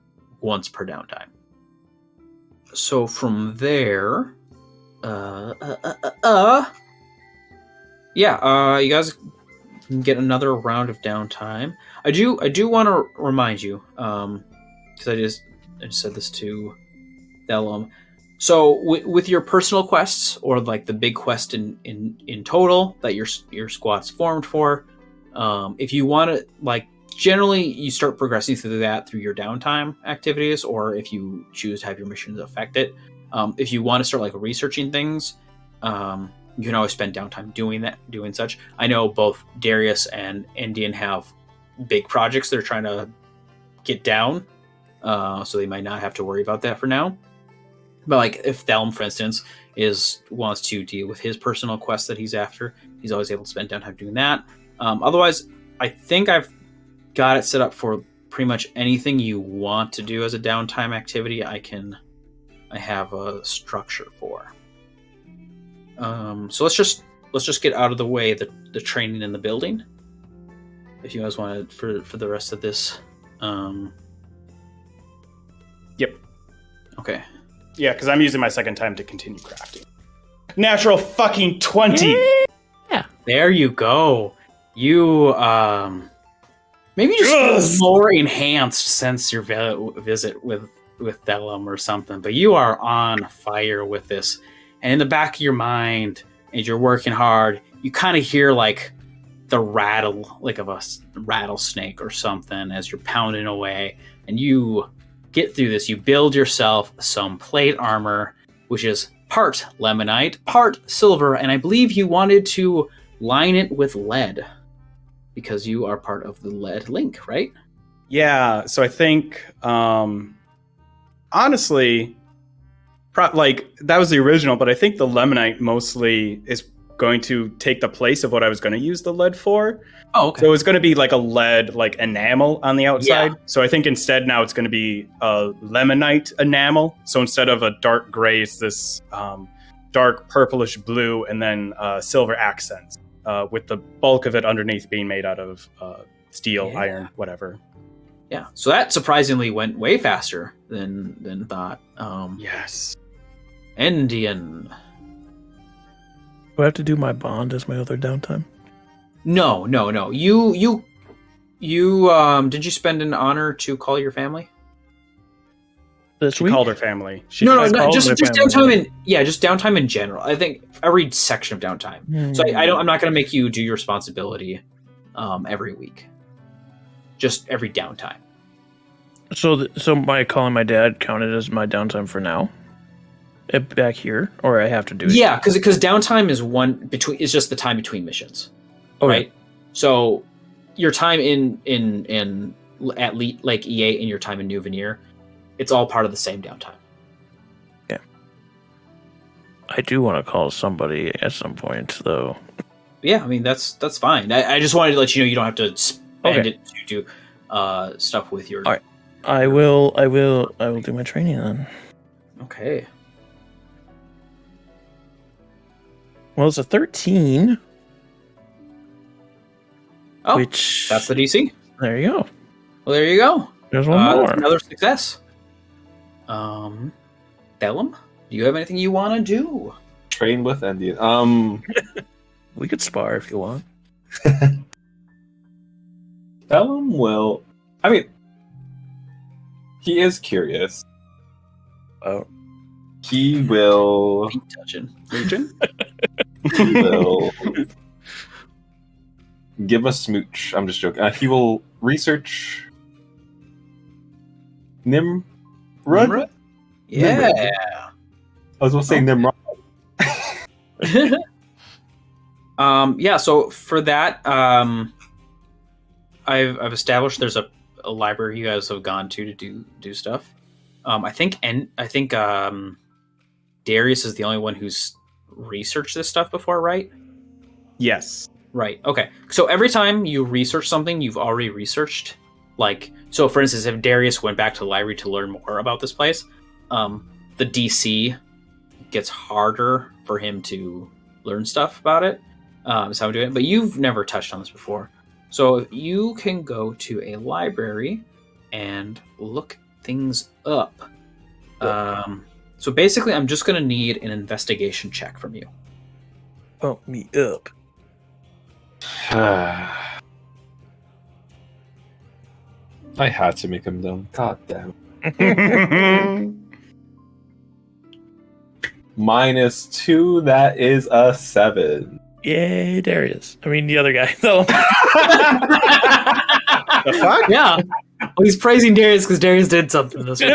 once per downtime. So from there, you guys can get another round of downtime. I do want to remind you, because I just said this to Thellum. So with your personal quests, or the big quest in total that your squad's formed for, if you want to generally you start progressing through that through your downtime activities, or if you choose to have your missions affect it. If you want to start researching things, you can always spend downtime doing such. I know both Darius and Endien have big projects they're trying to get down, so they might not have to worry about that for now. But if Thellum, for instance, wants to deal with his personal quest that he's after, he's always able to spend downtime doing that. Otherwise, I think I've got it set up for pretty much anything you want to do as a downtime activity. I have a structure for. So let's just get out of the way the training in the building. If you guys want to for the rest of this. Yep. Okay. Yeah, because I'm using my second time to continue crafting. Natural fucking 20. Yeah. There you go. You Maybe just Yes! feel more enhanced since your visit with Thellum or something. But you are on fire with this, and in the back of your mind, as you're working hard, you kind of hear like the rattle, like of a rattlesnake or something, as you're pounding away, and you get through this. You build yourself some plate armor, which is part lemonite, part silver, and I believe you wanted to line it with lead because you are part of the lead link, right? Yeah, so I think, honestly, like, that was the original, but I think the lemonite mostly is going to take the place of what I was going to use the lead for. Oh, okay. So it's going to be like a lead, like, enamel on the outside. Yeah. So I think instead now it's going to be a lemonite enamel. So instead of a dark gray, it's this dark purplish blue and then silver accents, with the bulk of it underneath being made out of steel, iron, whatever. Yeah, so that surprisingly went way faster than thought. Yes. Endien. Do I have to do my bond as my other downtime? No. You did you spend an honor to call your family? This She week? called her family. She No, did. called just my downtime family. just downtime in general. I think every section of downtime. So I'm not going to make you do your responsibility every week. Just every downtime. So my calling my dad counted as my downtime for now? Back here? Or I have to do it? Yeah, because downtime is just the time between missions. Okay. Right? So your time in at Lake E8 and your time in New Veneer, it's all part of the same downtime. I do want to call somebody at some point, though. Yeah, I mean that's fine. I just wanted to let you know you don't have to spend Okay. it to do stuff with your. All right. I will do my training then. Okay. Well, it's a 13. Oh, which that's the DC. there you go. Well, there you go. There's one more. That's another success. Thellum, do you have anything you want to do? Train with Endien. We could spar if you want. Thellum will. I mean, he is curious. Oh, He will. Feet touching. Legion? He will give a smooch. I'm just joking. He will research Nimrod. Nimrod? Yeah. I was going to say Nimrod. Yeah. So for that, I've established there's a library you guys have gone to do stuff. I think Darius is the only one who's researched this stuff before, right? Yes. Right. Okay. So every time you research something you've already researched, like, so for instance, if Darius went back to the library to learn more about this place, the DC gets harder for him to learn stuff about it. Is how I'm doing it. But you've never touched on this before. So you can go to a library and look things up. So basically, I'm just going to need an investigation check from you. Pump me up. I had to make him dumb. God damn. -2, that is a 7. Yay, Darius. I mean, the other guy, though. The fuck? Yeah. Well, he's praising Darius because Darius did something this week.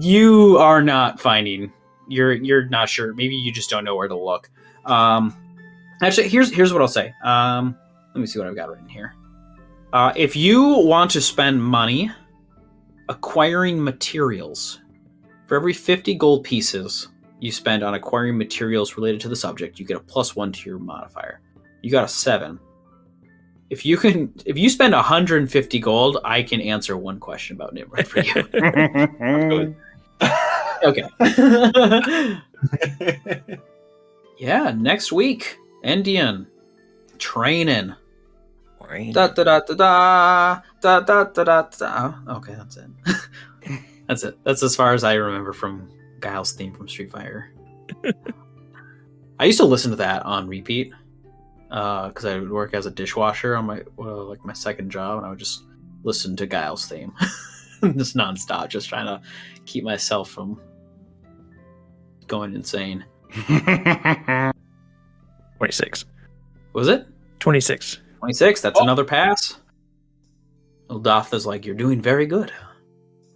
You are not finding. You're not sure. Maybe you just don't know where to look. Actually, here's what I'll say. Let me see what I've got written here. If you want to spend money acquiring materials, for every 50 gold pieces you spend on acquiring materials related to the subject, you get a +1 to your modifier. You got a 7. If you spend 150 gold, I can answer one question about Nimrod for you. Okay. Yeah, next week, Endien training. Da da da da da da da da da da. Okay, that's it. That's it. That's as far as I remember from Guile's theme from Street Fighter. I used to listen to that on repeat. because I would work as a dishwasher on my second job, and I would just listen to Guile's theme, just nonstop, just trying to keep myself from going insane. 26. Was it 26? 26? That's another pass. Ildatha's like, you're doing very good.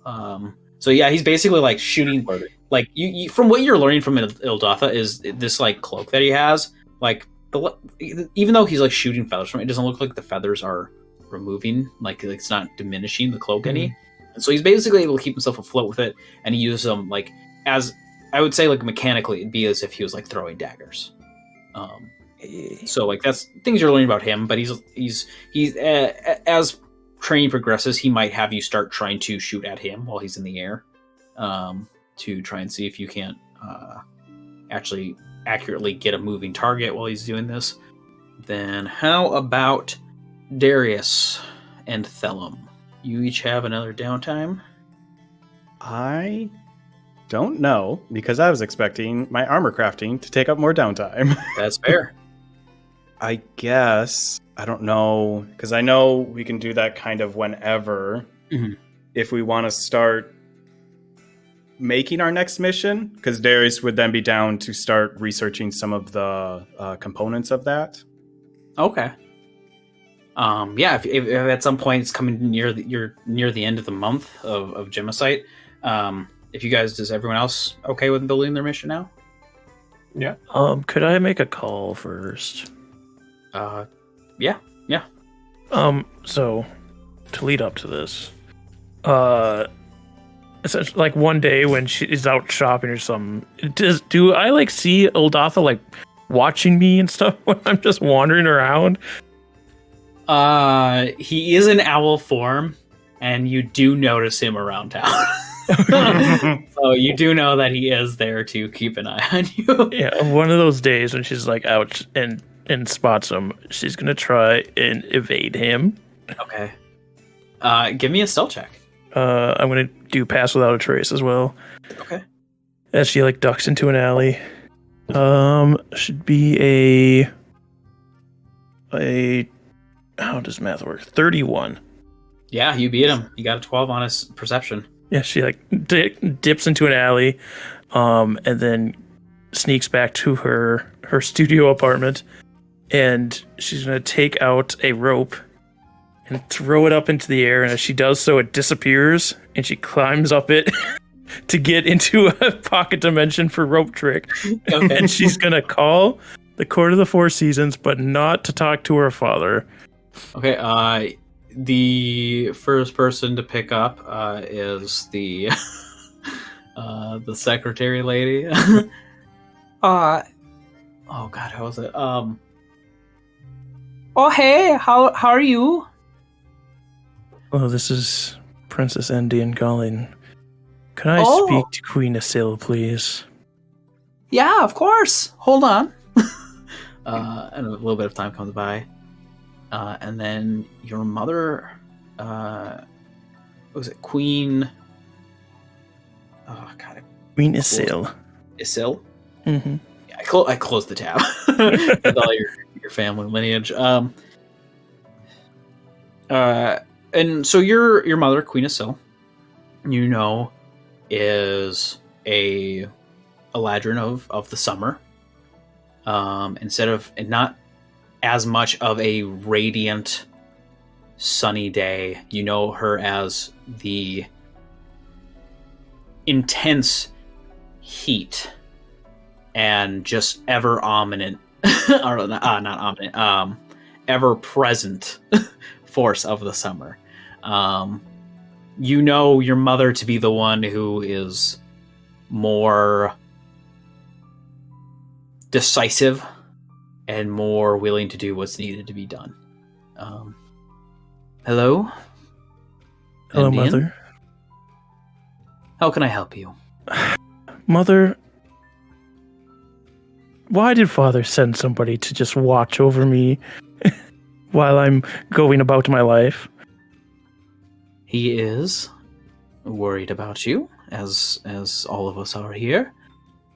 So yeah, he's basically like shooting. Like you from what you're learning from Ildatha is this like cloak that he has. Like even though he's like shooting feathers from it, it doesn't look like the feathers are removing. Like it's not diminishing the cloak any. And so he's basically able to keep himself afloat with it, and he uses them like as I would say like mechanically it'd be as if he was like throwing daggers. So like that's things you're learning about him. But he's as training progresses, he might have you start trying to shoot at him while he's in the air, to try and see if you can't actually accurately get a moving target while he's doing this. Then how about Darius and Thellum? You each have another downtime. I don't know, because I was expecting my armor crafting to take up more downtime. That's fair. I guess, I don't know, because I know we can do that kind of whenever. Mm-hmm. If we want to start making our next mission, because Darius would then be down to start researching some of the components of that. Okay. Yeah, if at some point it's coming near the end of the month of Gemicite, if you guys, does everyone else okay with building their mission now? Yeah. Could I make a call first? Yeah. So to lead up to this, essentially, like one day when she's out shopping or something, do I like see Ildatha like watching me and stuff when I'm just wandering around? He is in owl form, and you do notice him around town. So you do know that he is there to keep an eye on you. Yeah, one of those days when she's like out and spots him, she's gonna try and evade him. Okay. Give me a stealth check. I'm gonna do pass without a trace as well. Okay. As she like ducks into an alley. Should be a how does math work? 31. Yeah, you beat him. You got a 12 on his perception. Yeah, she like dips into an alley, and then sneaks back to her studio apartment, and she's gonna take out a rope and throw it up into the air, and as she does so, it disappears, and she climbs up it to get into a pocket dimension for rope trick. Okay. And she's gonna call the Court of the Four Seasons, but not to talk to her father. Okay, the first person to pick up is the secretary lady. Oh god, how was it? Oh hey, how are you? Oh, this is Princess Endien calling. Can I Oh. speak to Queen Asil, please? Yeah, of course. Hold on. And a little bit of time comes by. And then your mother, was it Queen? Oh god, Queen Asil. Isil. Mm-hmm. Yeah, I closed the tab with all your family lineage. And so your mother, Queen Isil, you know, is a ladron of the summer. Instead of not as much of a radiant sunny day, you know her as the intense heat and just ever ominous or not ominous, ever present force of the summer. You know your mother to be the one who is more decisive and more willing to do what's needed to be done. Hello? Hello, Endien? Mother. How can I help you? Mother, why did Father send somebody to just watch over me while I'm going about my life? He is worried about you, as all of us are here.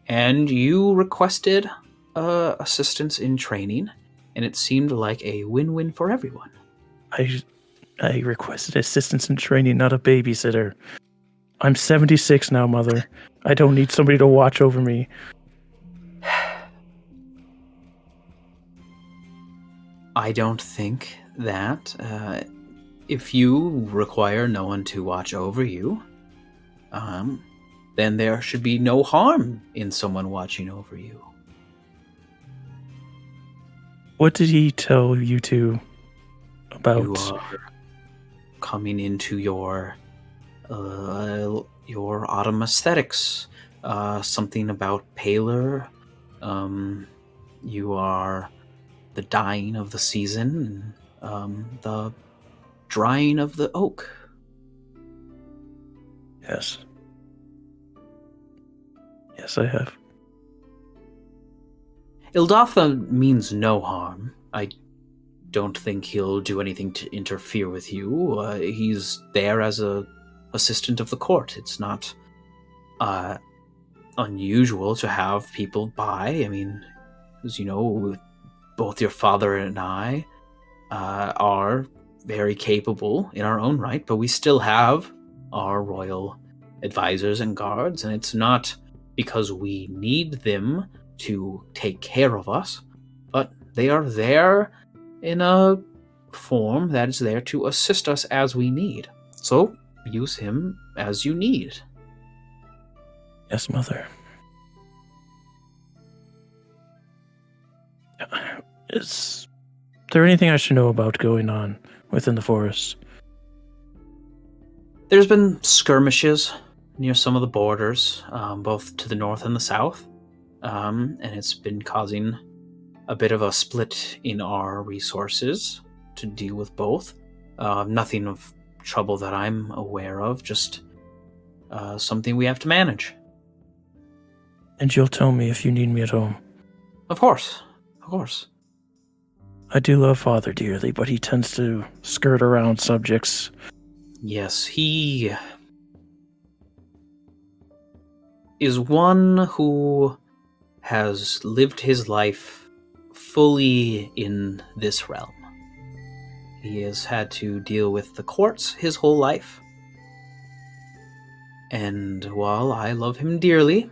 And you requested assistance in training, and it seemed like a win-win for everyone. I requested assistance in training, not a babysitter. I'm 76 now, Mother. I don't need somebody to watch over me. I don't think that if you require no one to watch over you, then there should be no harm in someone watching over you. What did he tell you two about? You are coming into your autumn aesthetics. Something about paler. You are the dying of the season, the drying of the oak. Yes. Yes, I have. Ildatha means no harm. I don't think he'll do anything to interfere with you. He's there as a assistant of the court. It's not unusual to have people by. I mean, as you know, both your father and I are very capable in our own right, but we still have our royal advisors and guards, and it's not because we need them to take care of us, but they are there in a form that is there to assist us as we need. So use him as you need. Yes, Mother. Is there anything I should know about going on within the forest? There's been skirmishes near some of the borders, both to the north and the south, and it's been causing a bit of a split in our resources to deal with both. Nothing of trouble that I'm aware of, just something we have to manage. And you'll tell me if you need me at home. Of course. Of course. I do love Father dearly, but he tends to skirt around subjects. Yes, he is one who has lived his life fully in this realm. He has had to deal with the courts his whole life. And while I love him dearly,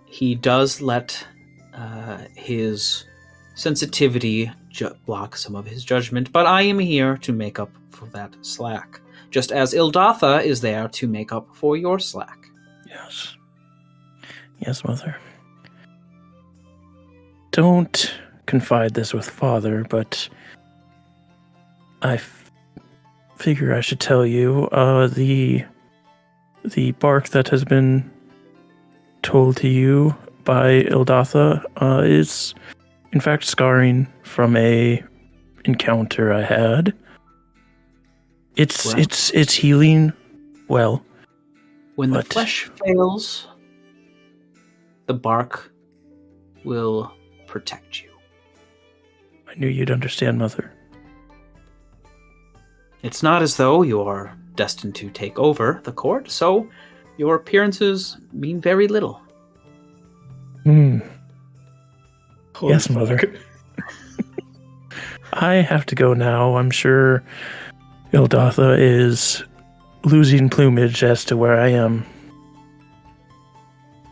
he does let his sensitivity block some of his judgment, but I am here to make up for that slack, just as Ildatha is there to make up for your slack. Yes. Yes, Mother. Don't confide this with Father, but I figure I should tell you, the bark that has been told to you by Ildatha is in fact scarring from a encounter I had. It's healing well. When the flesh fails, the bark will protect you. I knew you'd understand, Mother. It's not as though you are destined to take over the court, so your appearances mean very little. Yes, Mother. I have to go now. I'm sure Ildatha is losing plumage as to where I am.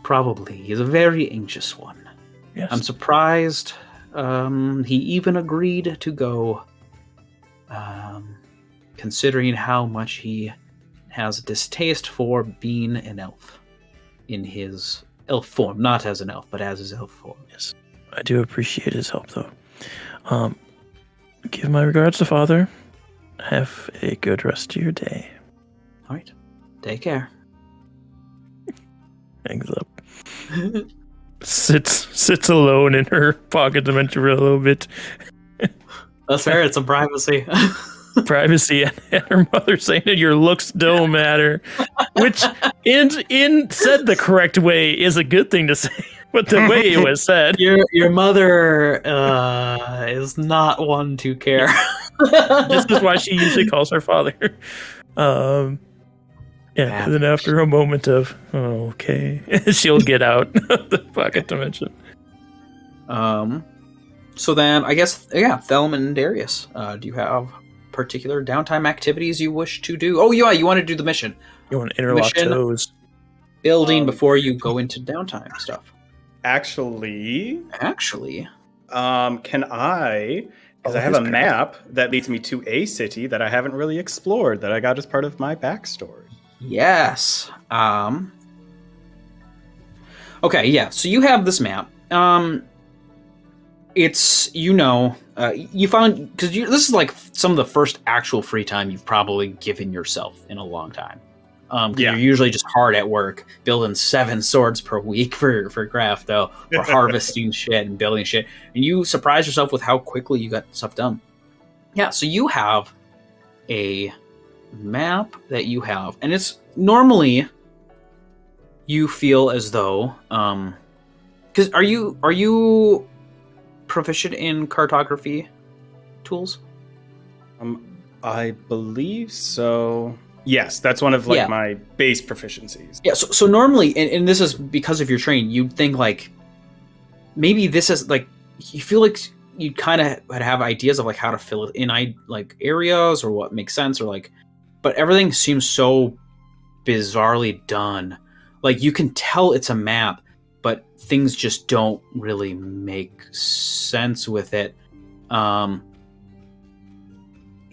Probably. He's a very anxious one. Yes. I'm surprised he even agreed to go, considering how much he has a distaste for being an elf in his elf form. Not as an elf, but as his elf form. Yes. I do appreciate his help, though. Give my regards to Father. Have a good rest of your day. All right. Take care. Hangs up. Sits alone in her pocket dimension for a little bit. That's fair. It's a privacy. Privacy, and her mother saying that your looks don't matter, which in said the correct way is a good thing to say, but the way it was said, your mother is not one to care. This is why she usually calls her father. Yeah, and then after a moment of okay, she'll get out of the pocket dimension. So then, I guess, yeah, Thellum and Darius, do you have particular downtime activities you wish to do? Oh, yeah, you want to do the mission. You want to interlock Mission. toes. Building before you go into downtime stuff. Actually, can I... Because I have a map that leads me to a city that I haven't really explored, that I got as part of my backstory. Yes. Okay, yeah, so you have this map. It's, you found... Because this is like some of the first actual free time you've probably given yourself in a long time. You're usually just hard at work, building 7 swords per week for Grafto, or harvesting shit and building shit, and you surprise yourself with how quickly you got stuff done. Yeah, so you have a map that you have, and it's normally you feel as though, because are you proficient in cartography tools? I believe so. Yes, that's one of my base proficiencies. Yeah, so normally, and this is because of your training, you'd think like maybe this is like you feel like you'd kind of have ideas of like how to fill it in like areas or what makes sense or like, but everything seems so bizarrely done. Like you can tell it's a map, but things just don't really make sense with it.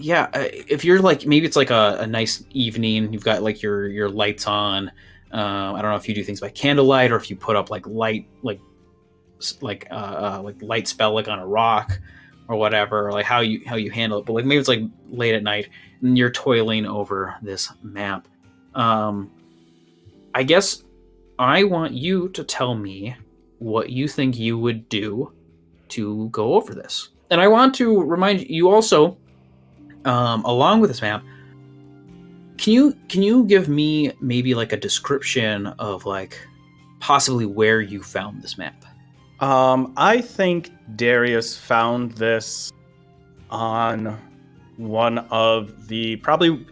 Yeah, if you're like, maybe it's like a nice evening, you've got like your lights on. I don't know if you do things by candlelight or if you put up like light, like light spell like on a rock or whatever, or like how you handle it. But like maybe it's like late at night and you're toiling over this map. I guess I want you to tell me what you think you would do to go over this. And I want to remind you also, along with this map, can you give me maybe like a description of like possibly where you found this map? I think Darius found this on probably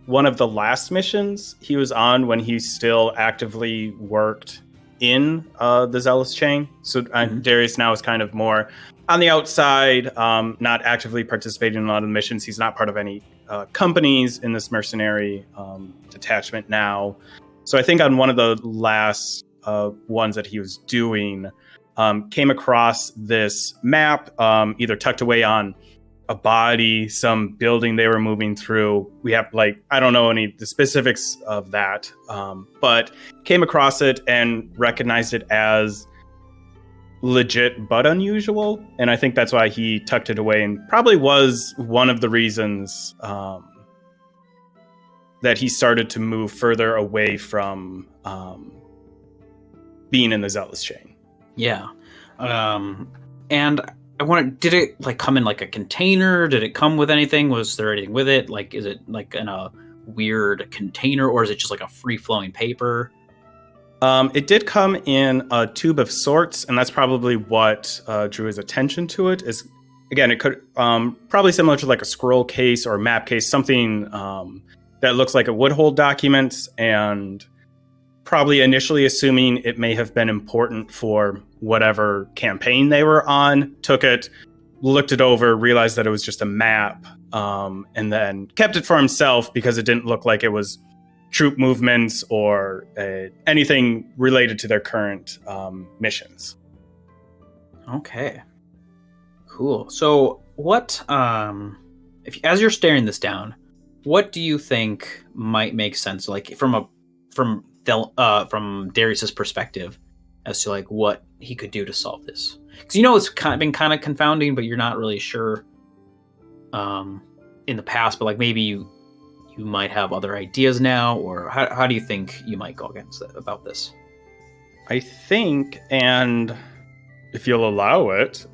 one of the last missions he was on when he still actively worked in the Zealous Chain. So Darius now is kind of more on the outside, not actively participating in a lot of the missions. He's not part of any companies in this mercenary detachment now. So I think on one of the last ones that he was doing, came across this map, either tucked away on a body, some building they were moving through. We have I don't know the specifics of that, but came across it and recognized it as legit but unusual, and I think that's why he tucked it away, and probably was one of the reasons that he started to move further away from being in the Zealous Chain. Yeah, and I wanted, did it like come in like a container? Did it come with anything? Was there anything with it? Like, is it like in a weird container, or is it just like a free flowing paper? It did come in a tube of sorts, and that's probably what drew his attention to it. Is again, it could probably similar to like a scroll case or a map case, something that looks like it would hold documents, and probably initially assuming it may have been important for whatever campaign they were on. Took it, looked it over, realized that it was just a map, and then kept it for himself because it didn't look like it was troop movements or anything related to their current missions. Okay, cool. So what, as you're staring this down, what do you think might make sense, like from Darius's perspective, as to like what he could do to solve this? Because it's been kind of confounding, but you're not really sure in the past. But like maybe you might have other ideas now, or how do you think you might go about this? I think, and if you'll allow it,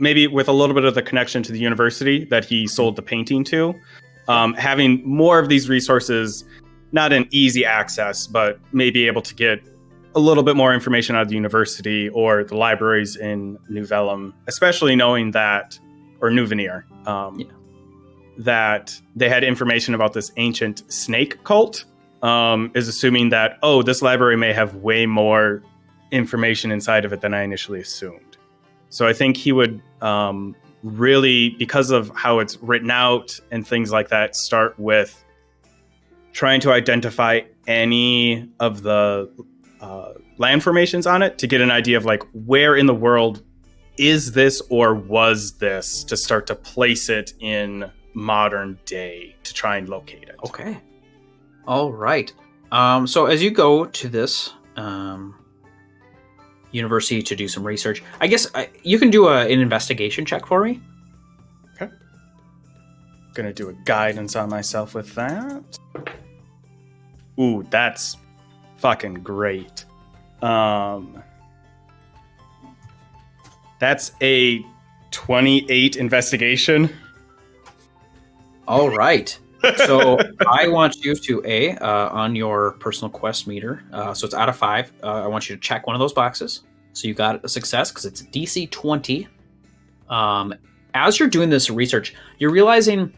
maybe with a little bit of the connection to the university that he sold the painting to, having more of these resources, not an easy access, but maybe able to get a little bit more information out of the university or the libraries in New Vellum, especially knowing that, or New Veneer, that they had information about this ancient snake cult, is assuming that, this library may have way more information inside of it than I initially assumed. So I think he would really, because of how it's written out and things like that, start with trying to identify any of the land formations on it to get an idea of like where in the world is this or was this, to start to place it in modern day to try and locate it. Okay. All right. So as you go to this university to do some research, I guess you can do an investigation check for me. Okay. Gonna do a guidance on myself with that. Ooh, that's fucking great. That's a 28 investigation. All right. So I want you to on your personal quest meter. So it's out of 5. I want you to check one of those boxes. So you got a success because it's DC 20. As you're doing this research, you're realizing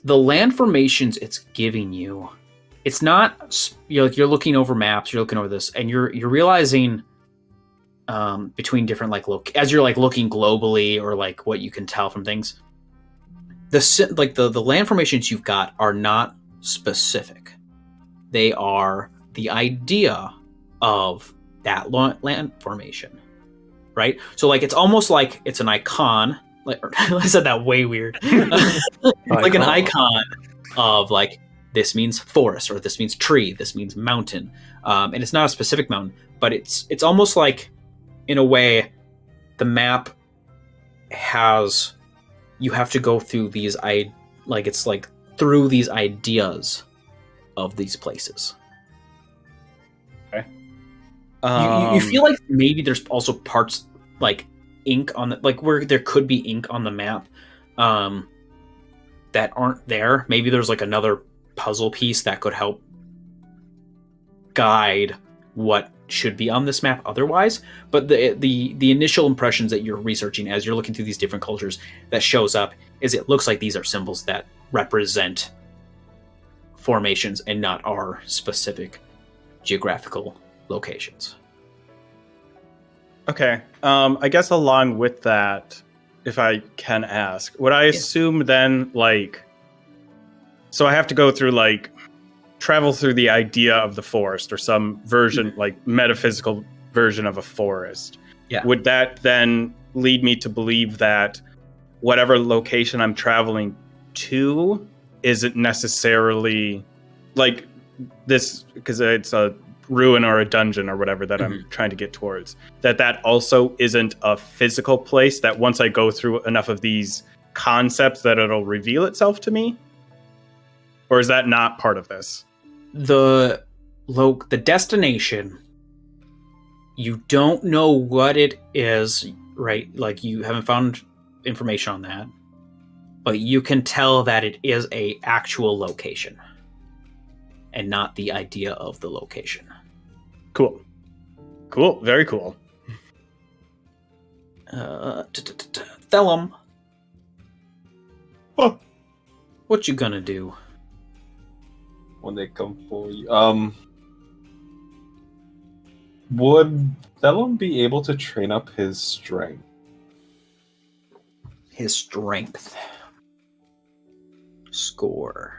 the land formations it's giving you. It's not you're looking over maps. You're looking over this, and you're realizing between different as you're looking globally or what you can tell from things. The land formations you've got are not specific. They are the idea of that land formation, right? So it's almost like it's an icon. I said that way weird. Like an icon of this means forest, or this means tree, this means mountain, and it's not a specific mountain, but it's almost like, in a way, the map has. You have to go through these through these ideas of these places. Okay. You feel like maybe there's also parts ink on where there could be ink on the map that aren't there. Maybe there's another puzzle piece that could help guide what should be on this map otherwise, but the initial impressions that you're researching as you're looking through these different cultures that shows up is it looks like these are symbols that represent formations and not our specific geographical locations. Okay. I guess along with that, if I can ask, would I assume then so I have to go through travel through the idea of the forest or some version, metaphysical version of a forest. Yeah. Would that then lead me to believe that whatever location I'm traveling to isn't necessarily this, because it's a ruin or a dungeon or whatever that I'm trying to get towards, that also isn't a physical place, that once I go through enough of these concepts that it'll reveal itself to me? Or is that not part of this? The destination, you don't know what it is, right? You haven't found information on that, but you can tell that it is a actual location and not the idea of the location. Cool. Very cool. Thellum. What you gonna do when they come for you? Would Thellum be able to train up his strength? His strength score.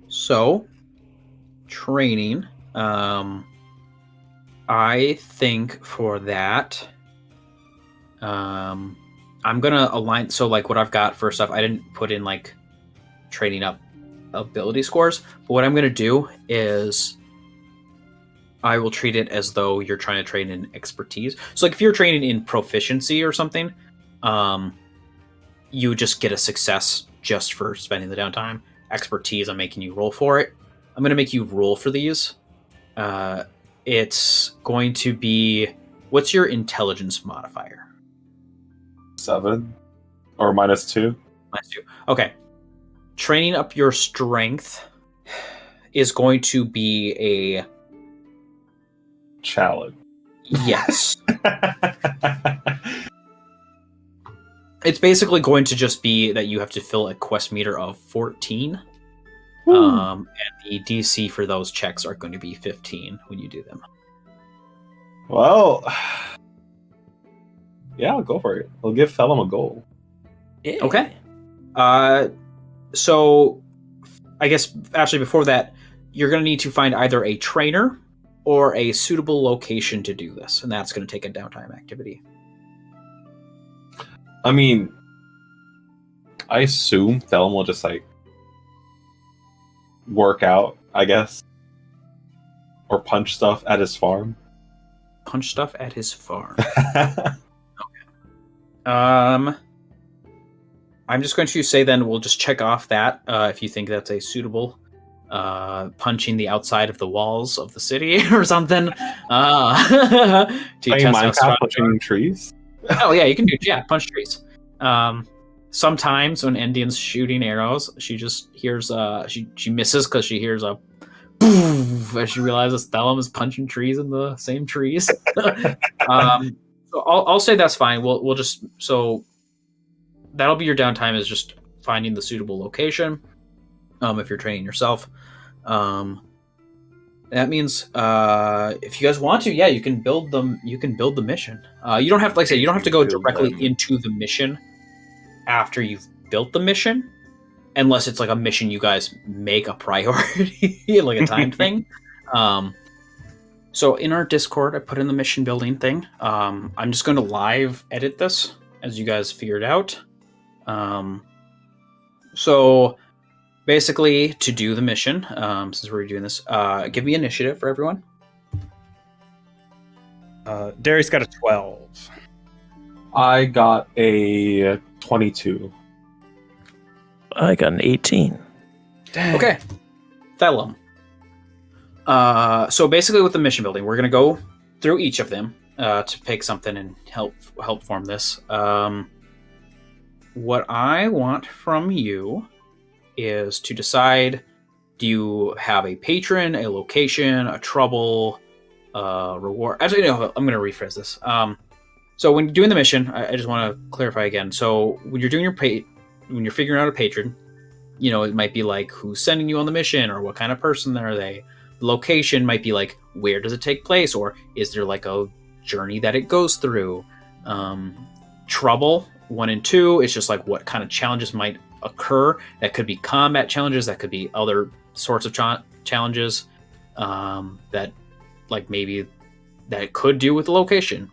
So, training. I think for that, I'm gonna align. So, what I've got first off, I didn't put in training up ability scores, but what I'm going to do is I will treat it as though you're trying to train in expertise. So if you're training in proficiency or something, you just get a success just for spending the downtime. Expertise, I'm making you roll for it. I'm going to make you roll for these. It's going to be, what's your intelligence modifier? 7 or -2. -2. Okay. Training up your strength is going to be a challenge. Yes. It's basically going to just be that you have to fill a quest meter of 14. And the DC for those checks are going to be 15 when you do them. Well, yeah, I'll go for it. I'll give Thellum a goal. Yeah. Okay. So I guess actually before that, you're going to need to find either a trainer or a suitable location to do this, and that's going to take a downtime activity. I mean, I assume Thellum will just like work out, I guess, or punch stuff at his farm. Punch stuff at his farm. I'm just going to say then we'll just check off that if you think that's a suitable punching the outside of the walls of the city or something. To Are you test how Minecraft strong you punching trees? are. Oh yeah, you can do punch trees. Sometimes when Endien's shooting arrows, she just hears she misses because she hears a poof as she realizes Thellum is punching trees in the same trees. So I'll say that's fine. We'll just so that'll be your downtime is just finding the suitable location. If you're training yourself, that means if you guys want to, you can build them. You can build the mission. You don't have to, like I said, you don't have to go Build directly them. into the mission after you've built the mission, unless it's like a mission you guys make a priority, like a timed thing. So in our Discord, I put in the mission building thing. I'm just going to live edit this as you guys figure it out. So basically, to do the mission, since we're doing this, give me initiative for everyone. Darius got a 12. I got a 22. I got an 18. Dang. Okay. Thellum. So basically with the mission building, we're going to go through each of them to pick something and help form this. What I want from you is to decide, do you have a patron, a location, a trouble, reward? Actually, no, I'm going to rephrase this. So when you're doing the mission, I just want to clarify again. So when you're doing when you're figuring out a patron, it might be like who's sending you on the mission or what kind of person are they. The location might be like where does it take place, or is there like a journey that it goes through. Trouble 1 and 2 is just like what kind of challenges might occur. That could be combat challenges, that could be other sorts of challenges that like maybe that it could do with the location.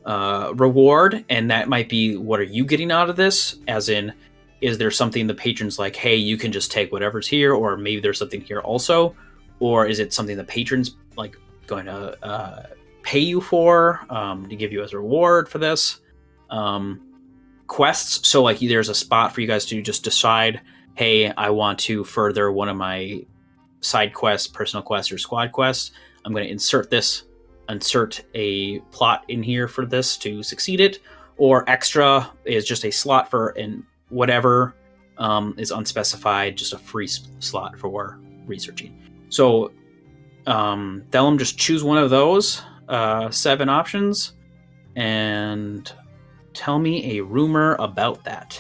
Reward, and that might be what are you getting out of this, as in is there something the patron's like, hey, you can just take whatever's here, or maybe there's something here also, or is it something the patron's like going to pay you for to give you as a reward for this. Quests, so like there's a spot for you guys to just decide, hey, I want to further one of my side quests, personal quests, or squad quests. I'm going to insert a plot in here for this to succeed it, or extra is just a slot for in whatever is unspecified, just a free slot for researching. So Thellum, just choose one of those 7 options and tell me a rumor about that.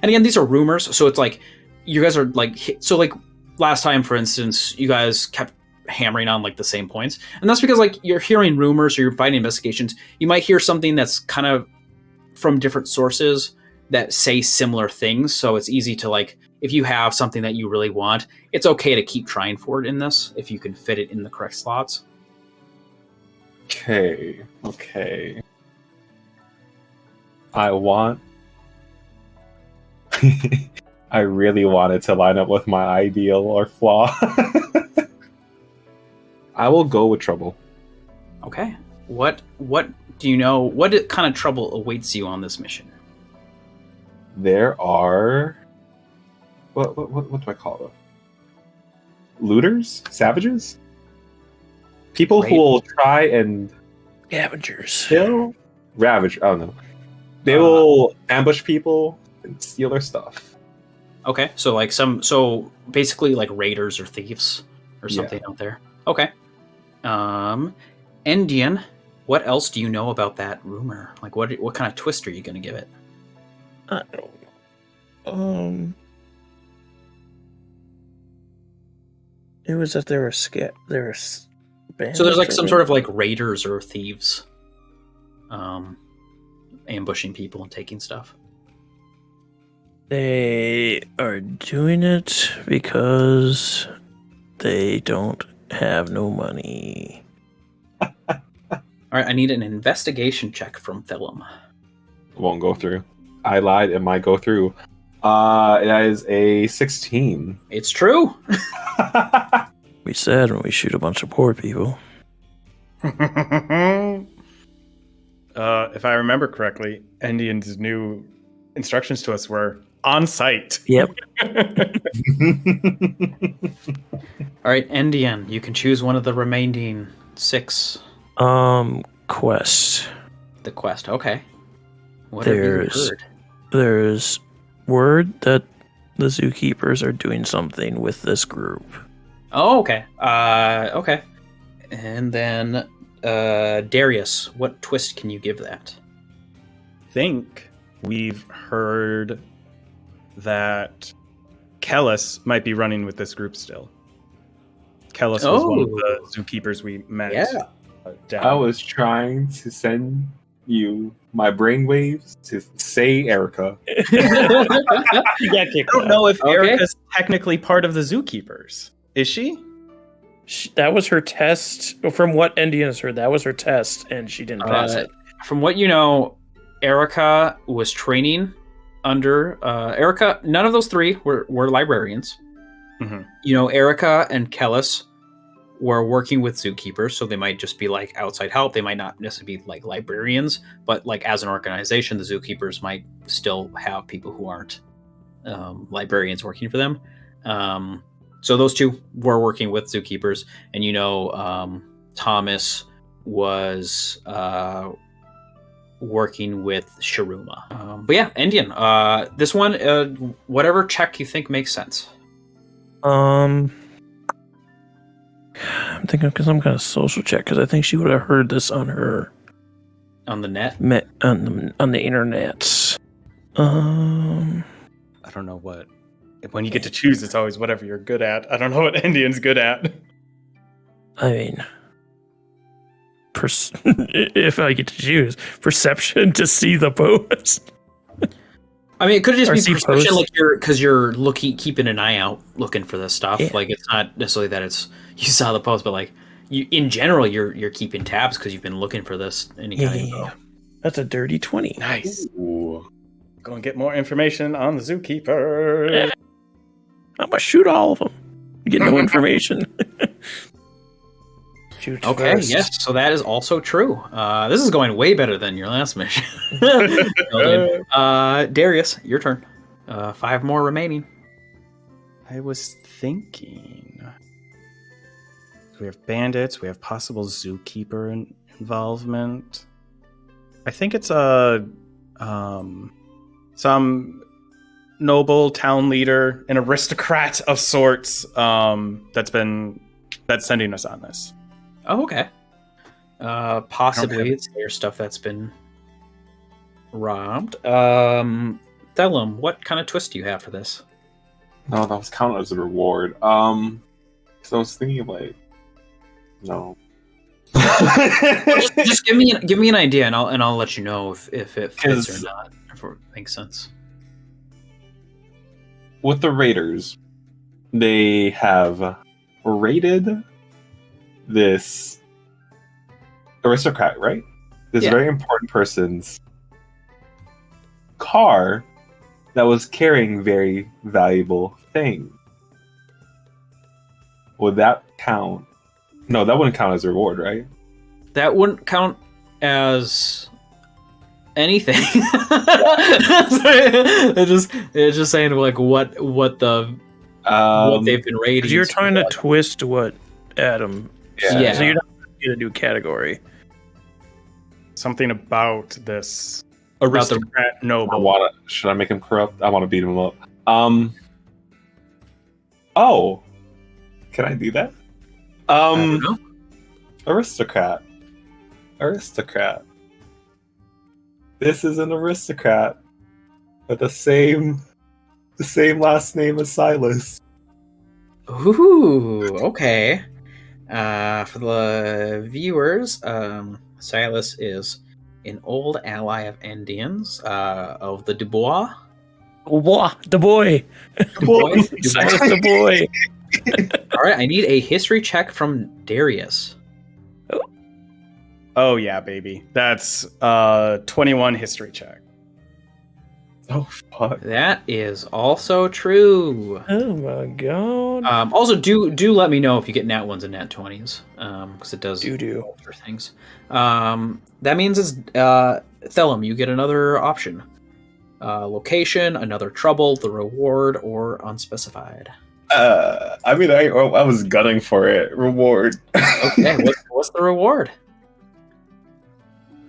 And again, these are rumors, so it's like you guys are like, so like last time, for instance, you guys kept hammering on like the same points, and that's because like you're hearing rumors or you're finding investigations. You might hear something that's kind of from different sources that say similar things, so it's easy to like, if you have something that you really want, it's okay to keep trying for it in this if you can fit it in the correct slots. Okay. I really wanted to line up with my ideal or flaw. I will go with trouble. Okay. What do you know? What kind of trouble awaits you on this mission? There are what do I call them? Looters? Savages? People who will try and Scavengers. kill? Ravage. I don't know. They will ambush people and steal their stuff. Okay, so like so basically like raiders or thieves or something out there. Okay. Endien, what else do you know about that rumor? Like what kind of twist are you going to give it? I don't. It was that there were So there's like some sort of like raiders or thieves, ambushing people and taking stuff. They are doing it because they don't have no money. All right, I need an investigation check from Thellum. Won't go through. I lied. It might go through. It is a 16. It's true. We said when we shoot a bunch of poor people. If I remember correctly, Endien's new instructions to us were on site. Yep. All right, Endien, you can choose one of the remaining 6. Quest. The quest, okay. What have you heard? There's word that the zookeepers are doing something with this group. Oh, okay. Okay. And then, Darius, what twist can you give that? Think we've heard that Kellis might be running with this group still. Kellis was one of the zookeepers we met. Yeah. Down. I was trying to send you my brainwaves to say Erica. I don't know if Okay. Erica's technically part of the zookeepers. Is she? That was her test. From what Endien has heard, that was her test, and she didn't pass it. From what you know, Erica was training under Erica. None of those 3 were librarians. Mm-hmm. You know, Erica and Kellis were working with zookeepers, so they might just be like outside help. They might not necessarily be like librarians, but like as an organization, the zookeepers might still have people who aren't librarians working for them. So those 2 were working with zookeepers, and you know, Thomas was working with Shiruma. But yeah, Endien, this one, whatever check you think makes sense. I'm thinking because I'm kind of social check because I think she would have heard this on her On the net? on the internet. I don't know what. When you get to choose, it's always whatever you're good at. I don't know what Endien's good at. I mean, if I get to choose, perception to see the post. I mean, it could just Or be see perception, posts. like you're keeping an eye out, looking for this stuff. Yeah. Like it's not necessarily that it's you saw the post, but like you in general, you're keeping tabs because you've been looking for this. Any kind of info. That's a dirty 20. Nice. Ooh. Go and get more information on the zookeeper. Yeah. I'm gonna shoot all of them. Get no information. Shoot Okay, first. yes, so that is also true. This is going way better than your last mission. Darius, your turn. 5 more remaining. I was thinking. We have bandits. We have possible zookeeper involvement. I think it's some noble town leader, an aristocrat of sorts. That's sending us on this. Oh, okay. Possibly it's their stuff that's been robbed. Thellum, what kind of twist do you have for this? No, that was counted as a reward. So I was thinking like, no. just give me an idea, and I'll let you know if it fits or not. If it makes sense. With the raiders, they have raided this aristocrat, right? This Yeah. very important person's car that was carrying very valuable things. Would that count? No, that wouldn't count as a reward, right? That wouldn't count as anything. It's just saying like what they've been raiding. 'Cause you're trying to twist what Adam. Yeah. So you're not going to do category. Something about this About the- aristocrat noble. Should I make him corrupt? I want to beat him up. Oh, can I do that? I don't know. Aristocrat. This is an aristocrat with the same last name as Silas. Ooh, okay. For the viewers, Silas is an old ally of Endien's, of the Dubois. Wah, the boy. Boy? Silas the boy. All right, I need a history check from Darius. Oh yeah, baby. That's 21 history check. Oh fuck! That is also true. Oh my god. Also, do let me know if you get nat ones and nat 20s, because it does Do. alter things. That means it's Thellum. You get another option: location, another trouble, the reward, or unspecified. I mean, I was gunning for it. Reward. Okay, what's the reward?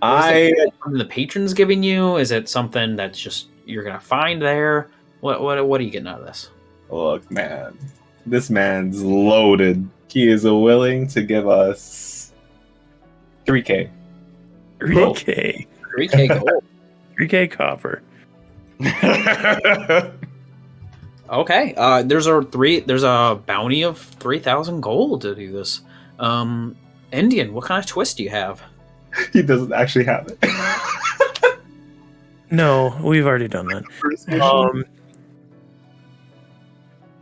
Is it something the patron's giving you? Is it something that's just you're gonna find there? What are you getting out of this? Look, man, this man's loaded. He is willing to give us 3K. 3K. 3K gold. 3K copper. Okay. There's a bounty of 3,000 gold to do this. Endien, what kind of twist do you have? He doesn't actually have it. No, we've already done that.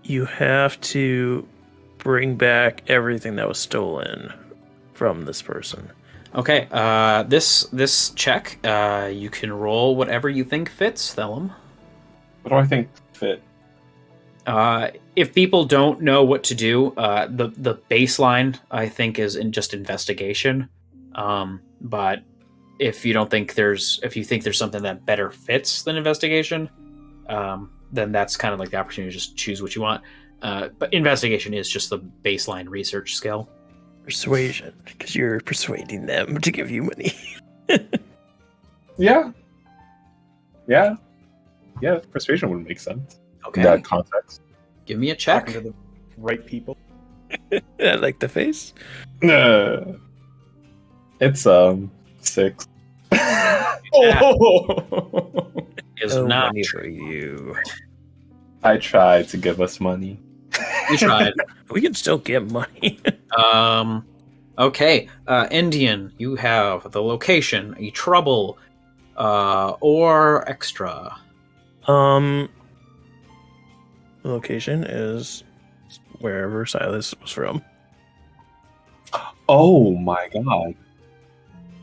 You have to bring back everything that was stolen from this person. Okay. This check, you can roll whatever you think fits, Thellum. What do I think fit? If people don't know what to do, the baseline I think is in just investigation. But if you think there's something that better fits than investigation, then that's kind of like the opportunity to just choose what you want. But investigation is just the baseline research skill. Persuasion, because you're persuading them to give you money. Yeah. Persuasion would make sense. Okay. In that context. Give me a check. Talking to the right people. I like the face. It's 6. Is No not money true. for you. I tried to give us money. You tried. We can still get money. Okay. Endien, you have the location, a trouble, or extra. The location is wherever Silas was from. Oh my god.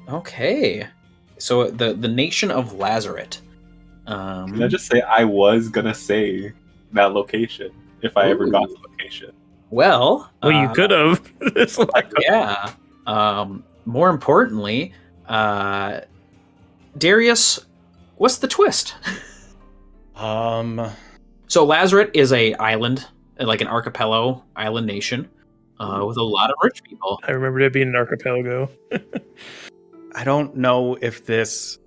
Okay. So the nation of Lazaret. Can I just say I was gonna say that location if I ever got the location. Well, You could have. yeah. More importantly, Darius, what's the twist? So Lazaret is a island, like an archipelago island nation, with a lot of rich people. I remember it being an archipelago. I don't know if this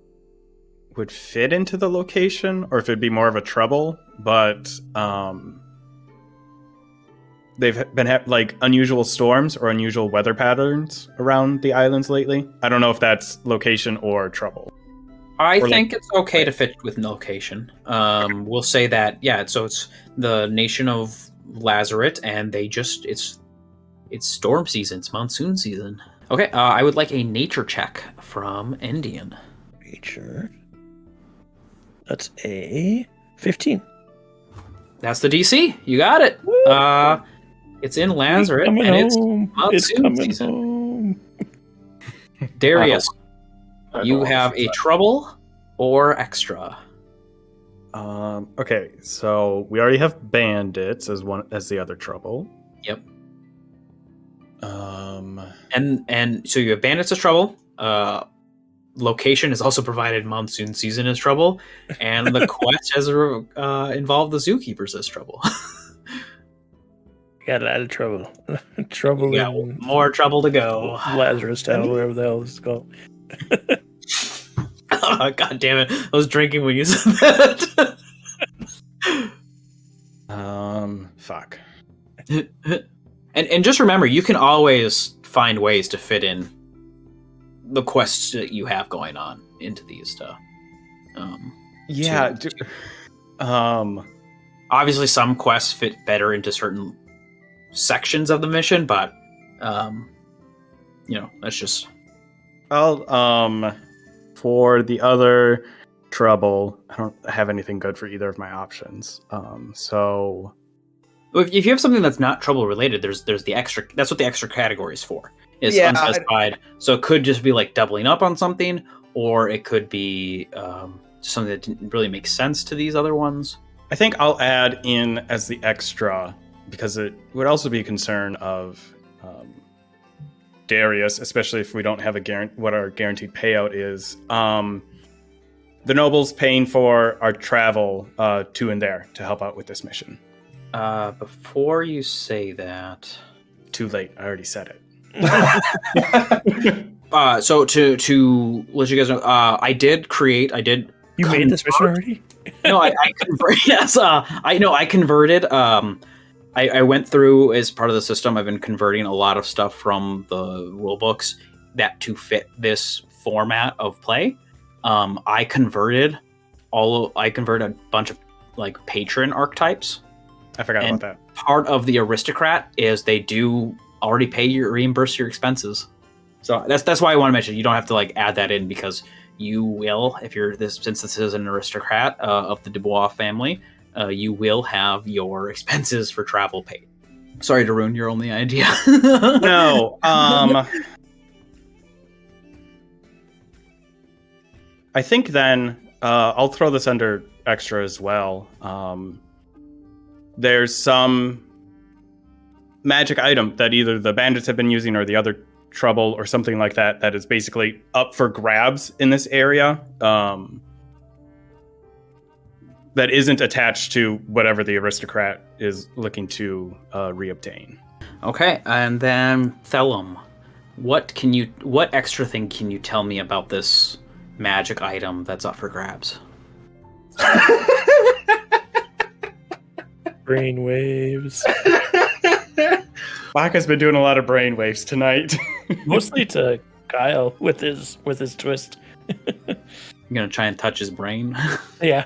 would fit into the location or if it'd be more of a trouble, but they've been like unusual storms or unusual weather patterns around the islands lately. I don't know if that's location or trouble. I Or think like- it's okay to fit with location. We'll say that, yeah. So it's the nation of Lazaret, and it's storm season, it's monsoon season. Okay, I would like a nature check from Endien. Nature. That's a 15. That's the DC. You got it. It's in Lazaret, and it's monsoon coming season. home. Darius, I you don't have a trouble or extra. Okay, so we already have bandits as the other trouble. Yep. Um, And so you have bandits as trouble. Location is also provided. Monsoon season is trouble, and the quest has involved the zookeepers as trouble. Got a lot of trouble. Trouble Yeah, in more trouble to go. Lazarus Town, whatever the hell it's called. Oh, God damn it! I was drinking when you said that. fuck. And just remember, you can always find ways to fit in the quests that you have going on into these. Yeah. Obviously, some quests fit better into certain sections of the mission, but That's just. I'll for the other trouble, I don't have anything good for either of my options. So Well, if you have something that's not trouble related, there's the extra. That's what the extra category is for. Is unsatisfied. So it could just be like doubling up on something, or it could be something that didn't really make sense to these other ones. I think I'll add in as the extra because it would also be a concern of Darius, especially if we don't have what our guaranteed payout is. The nobles paying for our travel to and there to help out with this mission. Before you say that, Too late. I already said it. So to let you guys know, I did. You made this mission already? No, I converted. Yes, I converted. I went through as part of the system. I've been converting a lot of stuff from the rule books to fit this format of play. I converted a bunch of like patron archetypes. I forgot about that. Part of the aristocrat is they do already reimburse your expenses. So that's why I want to mention you don't have to like add that in because you will, since this is an aristocrat of the Dubois family, you will have your expenses for travel paid. Sorry to ruin your only idea. No. I think then I'll throw this under extra as well. There's some magic item that either the bandits have been using or the other trouble or something like that is basically up for grabs in this area. That isn't attached to whatever the aristocrat is looking to reobtain. Okay, and then Thellum, what extra thing can you tell me about this magic item that's up for grabs? Brainwaves. Baka's been doing a lot of brainwaves tonight. Mostly to Kyle with his twist. You're gonna try and touch his brain? Yeah.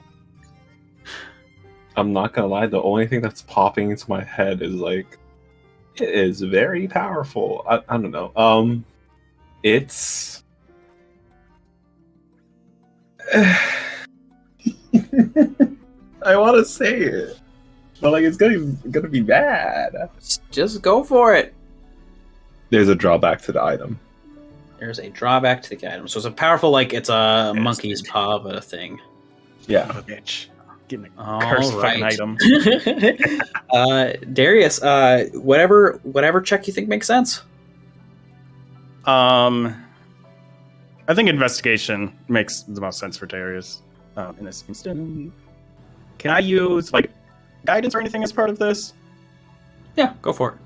I'm not gonna lie, the only thing that's popping into my head is like, it is very powerful. I don't know. It's I want to say it, but like it's gonna be bad. Just go for it. There's a drawback to the item. There's a drawback to the item. So it's a powerful, like it's a monkey's paw of a thing. Yeah. Oh, bitch. Getting a cursed fucking item. Darius, whatever check you think makes sense. I think investigation makes the most sense for Darius in this instance. Can I use like guidance or anything as part of this? Yeah, go for it.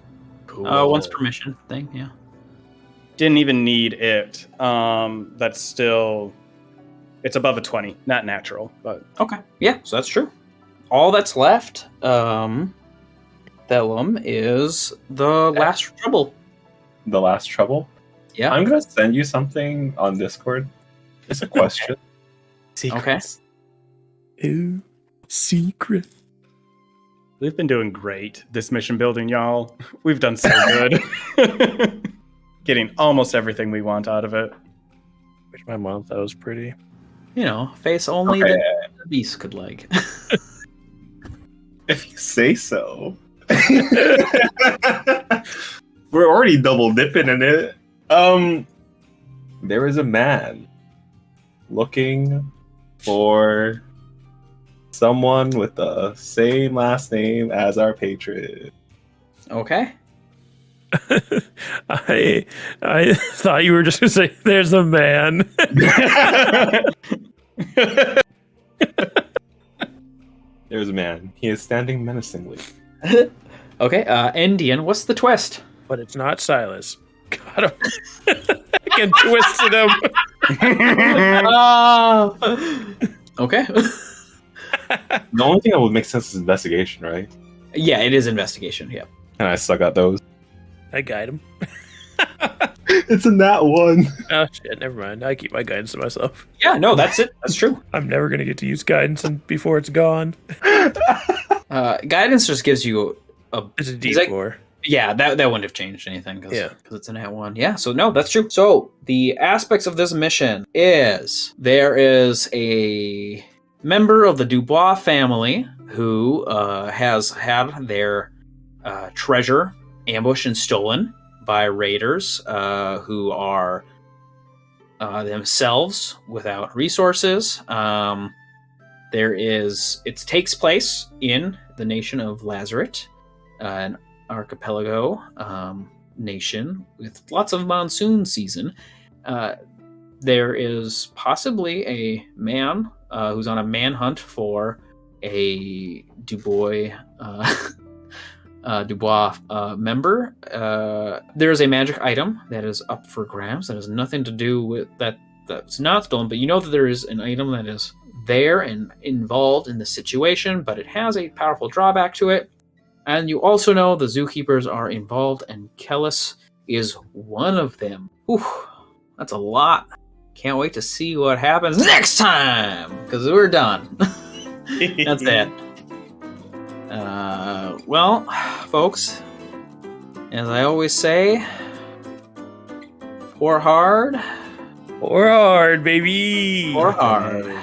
Cool. Once permission thing, yeah. Didn't even need it. That's still... It's above a 20, not natural, but... Okay, yeah, so that's true. All that's left, Thellum, is the last trouble. The last trouble? Yeah. I'm gonna send you something on Discord. It's a question. Secrets. Okay. Ooh, secret. We've been doing great, this mission building, y'all. We've done so good. Getting almost everything we want out of it. Which my mom thought was pretty. Face only Okay. that the beast could like. If you say so. We're already double dipping in it. There is a man looking for someone with the same last name as our patron. Okay. I thought you were just gonna say there's a man. There's a man. He is standing menacingly. Okay, Endien, what's the twist? But it's not Silas. Got him. I can twisted him. Okay. The only thing that would make sense is investigation, right? Yeah, it is investigation, yeah. And I suck at those. I guide him. It's in that one. Oh shit, never mind. I keep my guidance to myself. Yeah, no, that's it. That's true. I'm never gonna get to use guidance before it's gone. Guidance just gives you It's a D4. Yeah, that wouldn't have changed anything because Yeah. it's an at one. Yeah, so no, that's true. So the aspects of this mission is there is a member of the Dubois family who has had their treasure ambushed and stolen by raiders who are themselves without resources. It takes place in the nation of Lazaret, an archipelago nation with lots of monsoon season. There is possibly a man who's on a manhunt for a Dubois member. There is a magic item that is up for grabs that has nothing to do with that's not stolen, but you know that there is an item that is there and involved in the situation, but it has a powerful drawback to it. And you also know the zookeepers are involved, and Kellis is one of them. Whew, that's a lot. Can't wait to see what happens next time, because we're done. That's it. Well, folks, as I always say, pour hard. Pour hard, baby. Pour hard.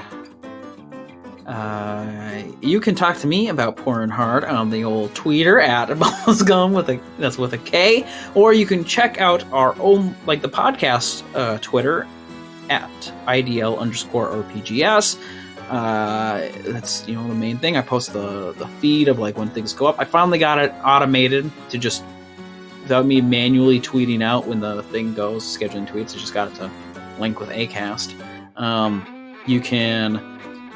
You can talk to me about pouring hard on the old tweeter at BakaZombie that's with a K, or you can check out our own, like the podcast Twitter at IDL_RPGS. That's the main thing. I post the feed of like when things go up. I finally got it automated to just without me manually tweeting out when the thing goes, scheduling tweets. I just got it to link with Acast. You can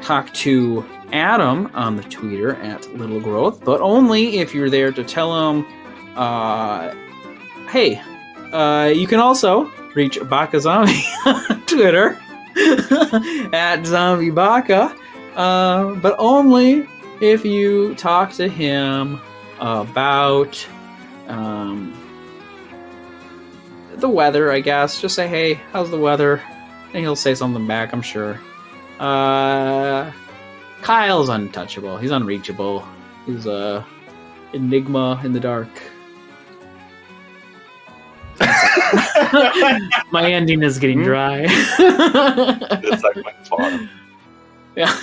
talk to Adam on the Twitter at Little Growth, but only if you're there to tell him, hey, you can also reach BakaZombie on Twitter at ZombieBaka, but only if you talk to him about the weather, I guess. Just say, hey, how's the weather? And he'll say something back, I'm sure. Kyle's untouchable. He's unreachable. He's a enigma in the dark. My ending is getting dry. It's like my farm. Yeah.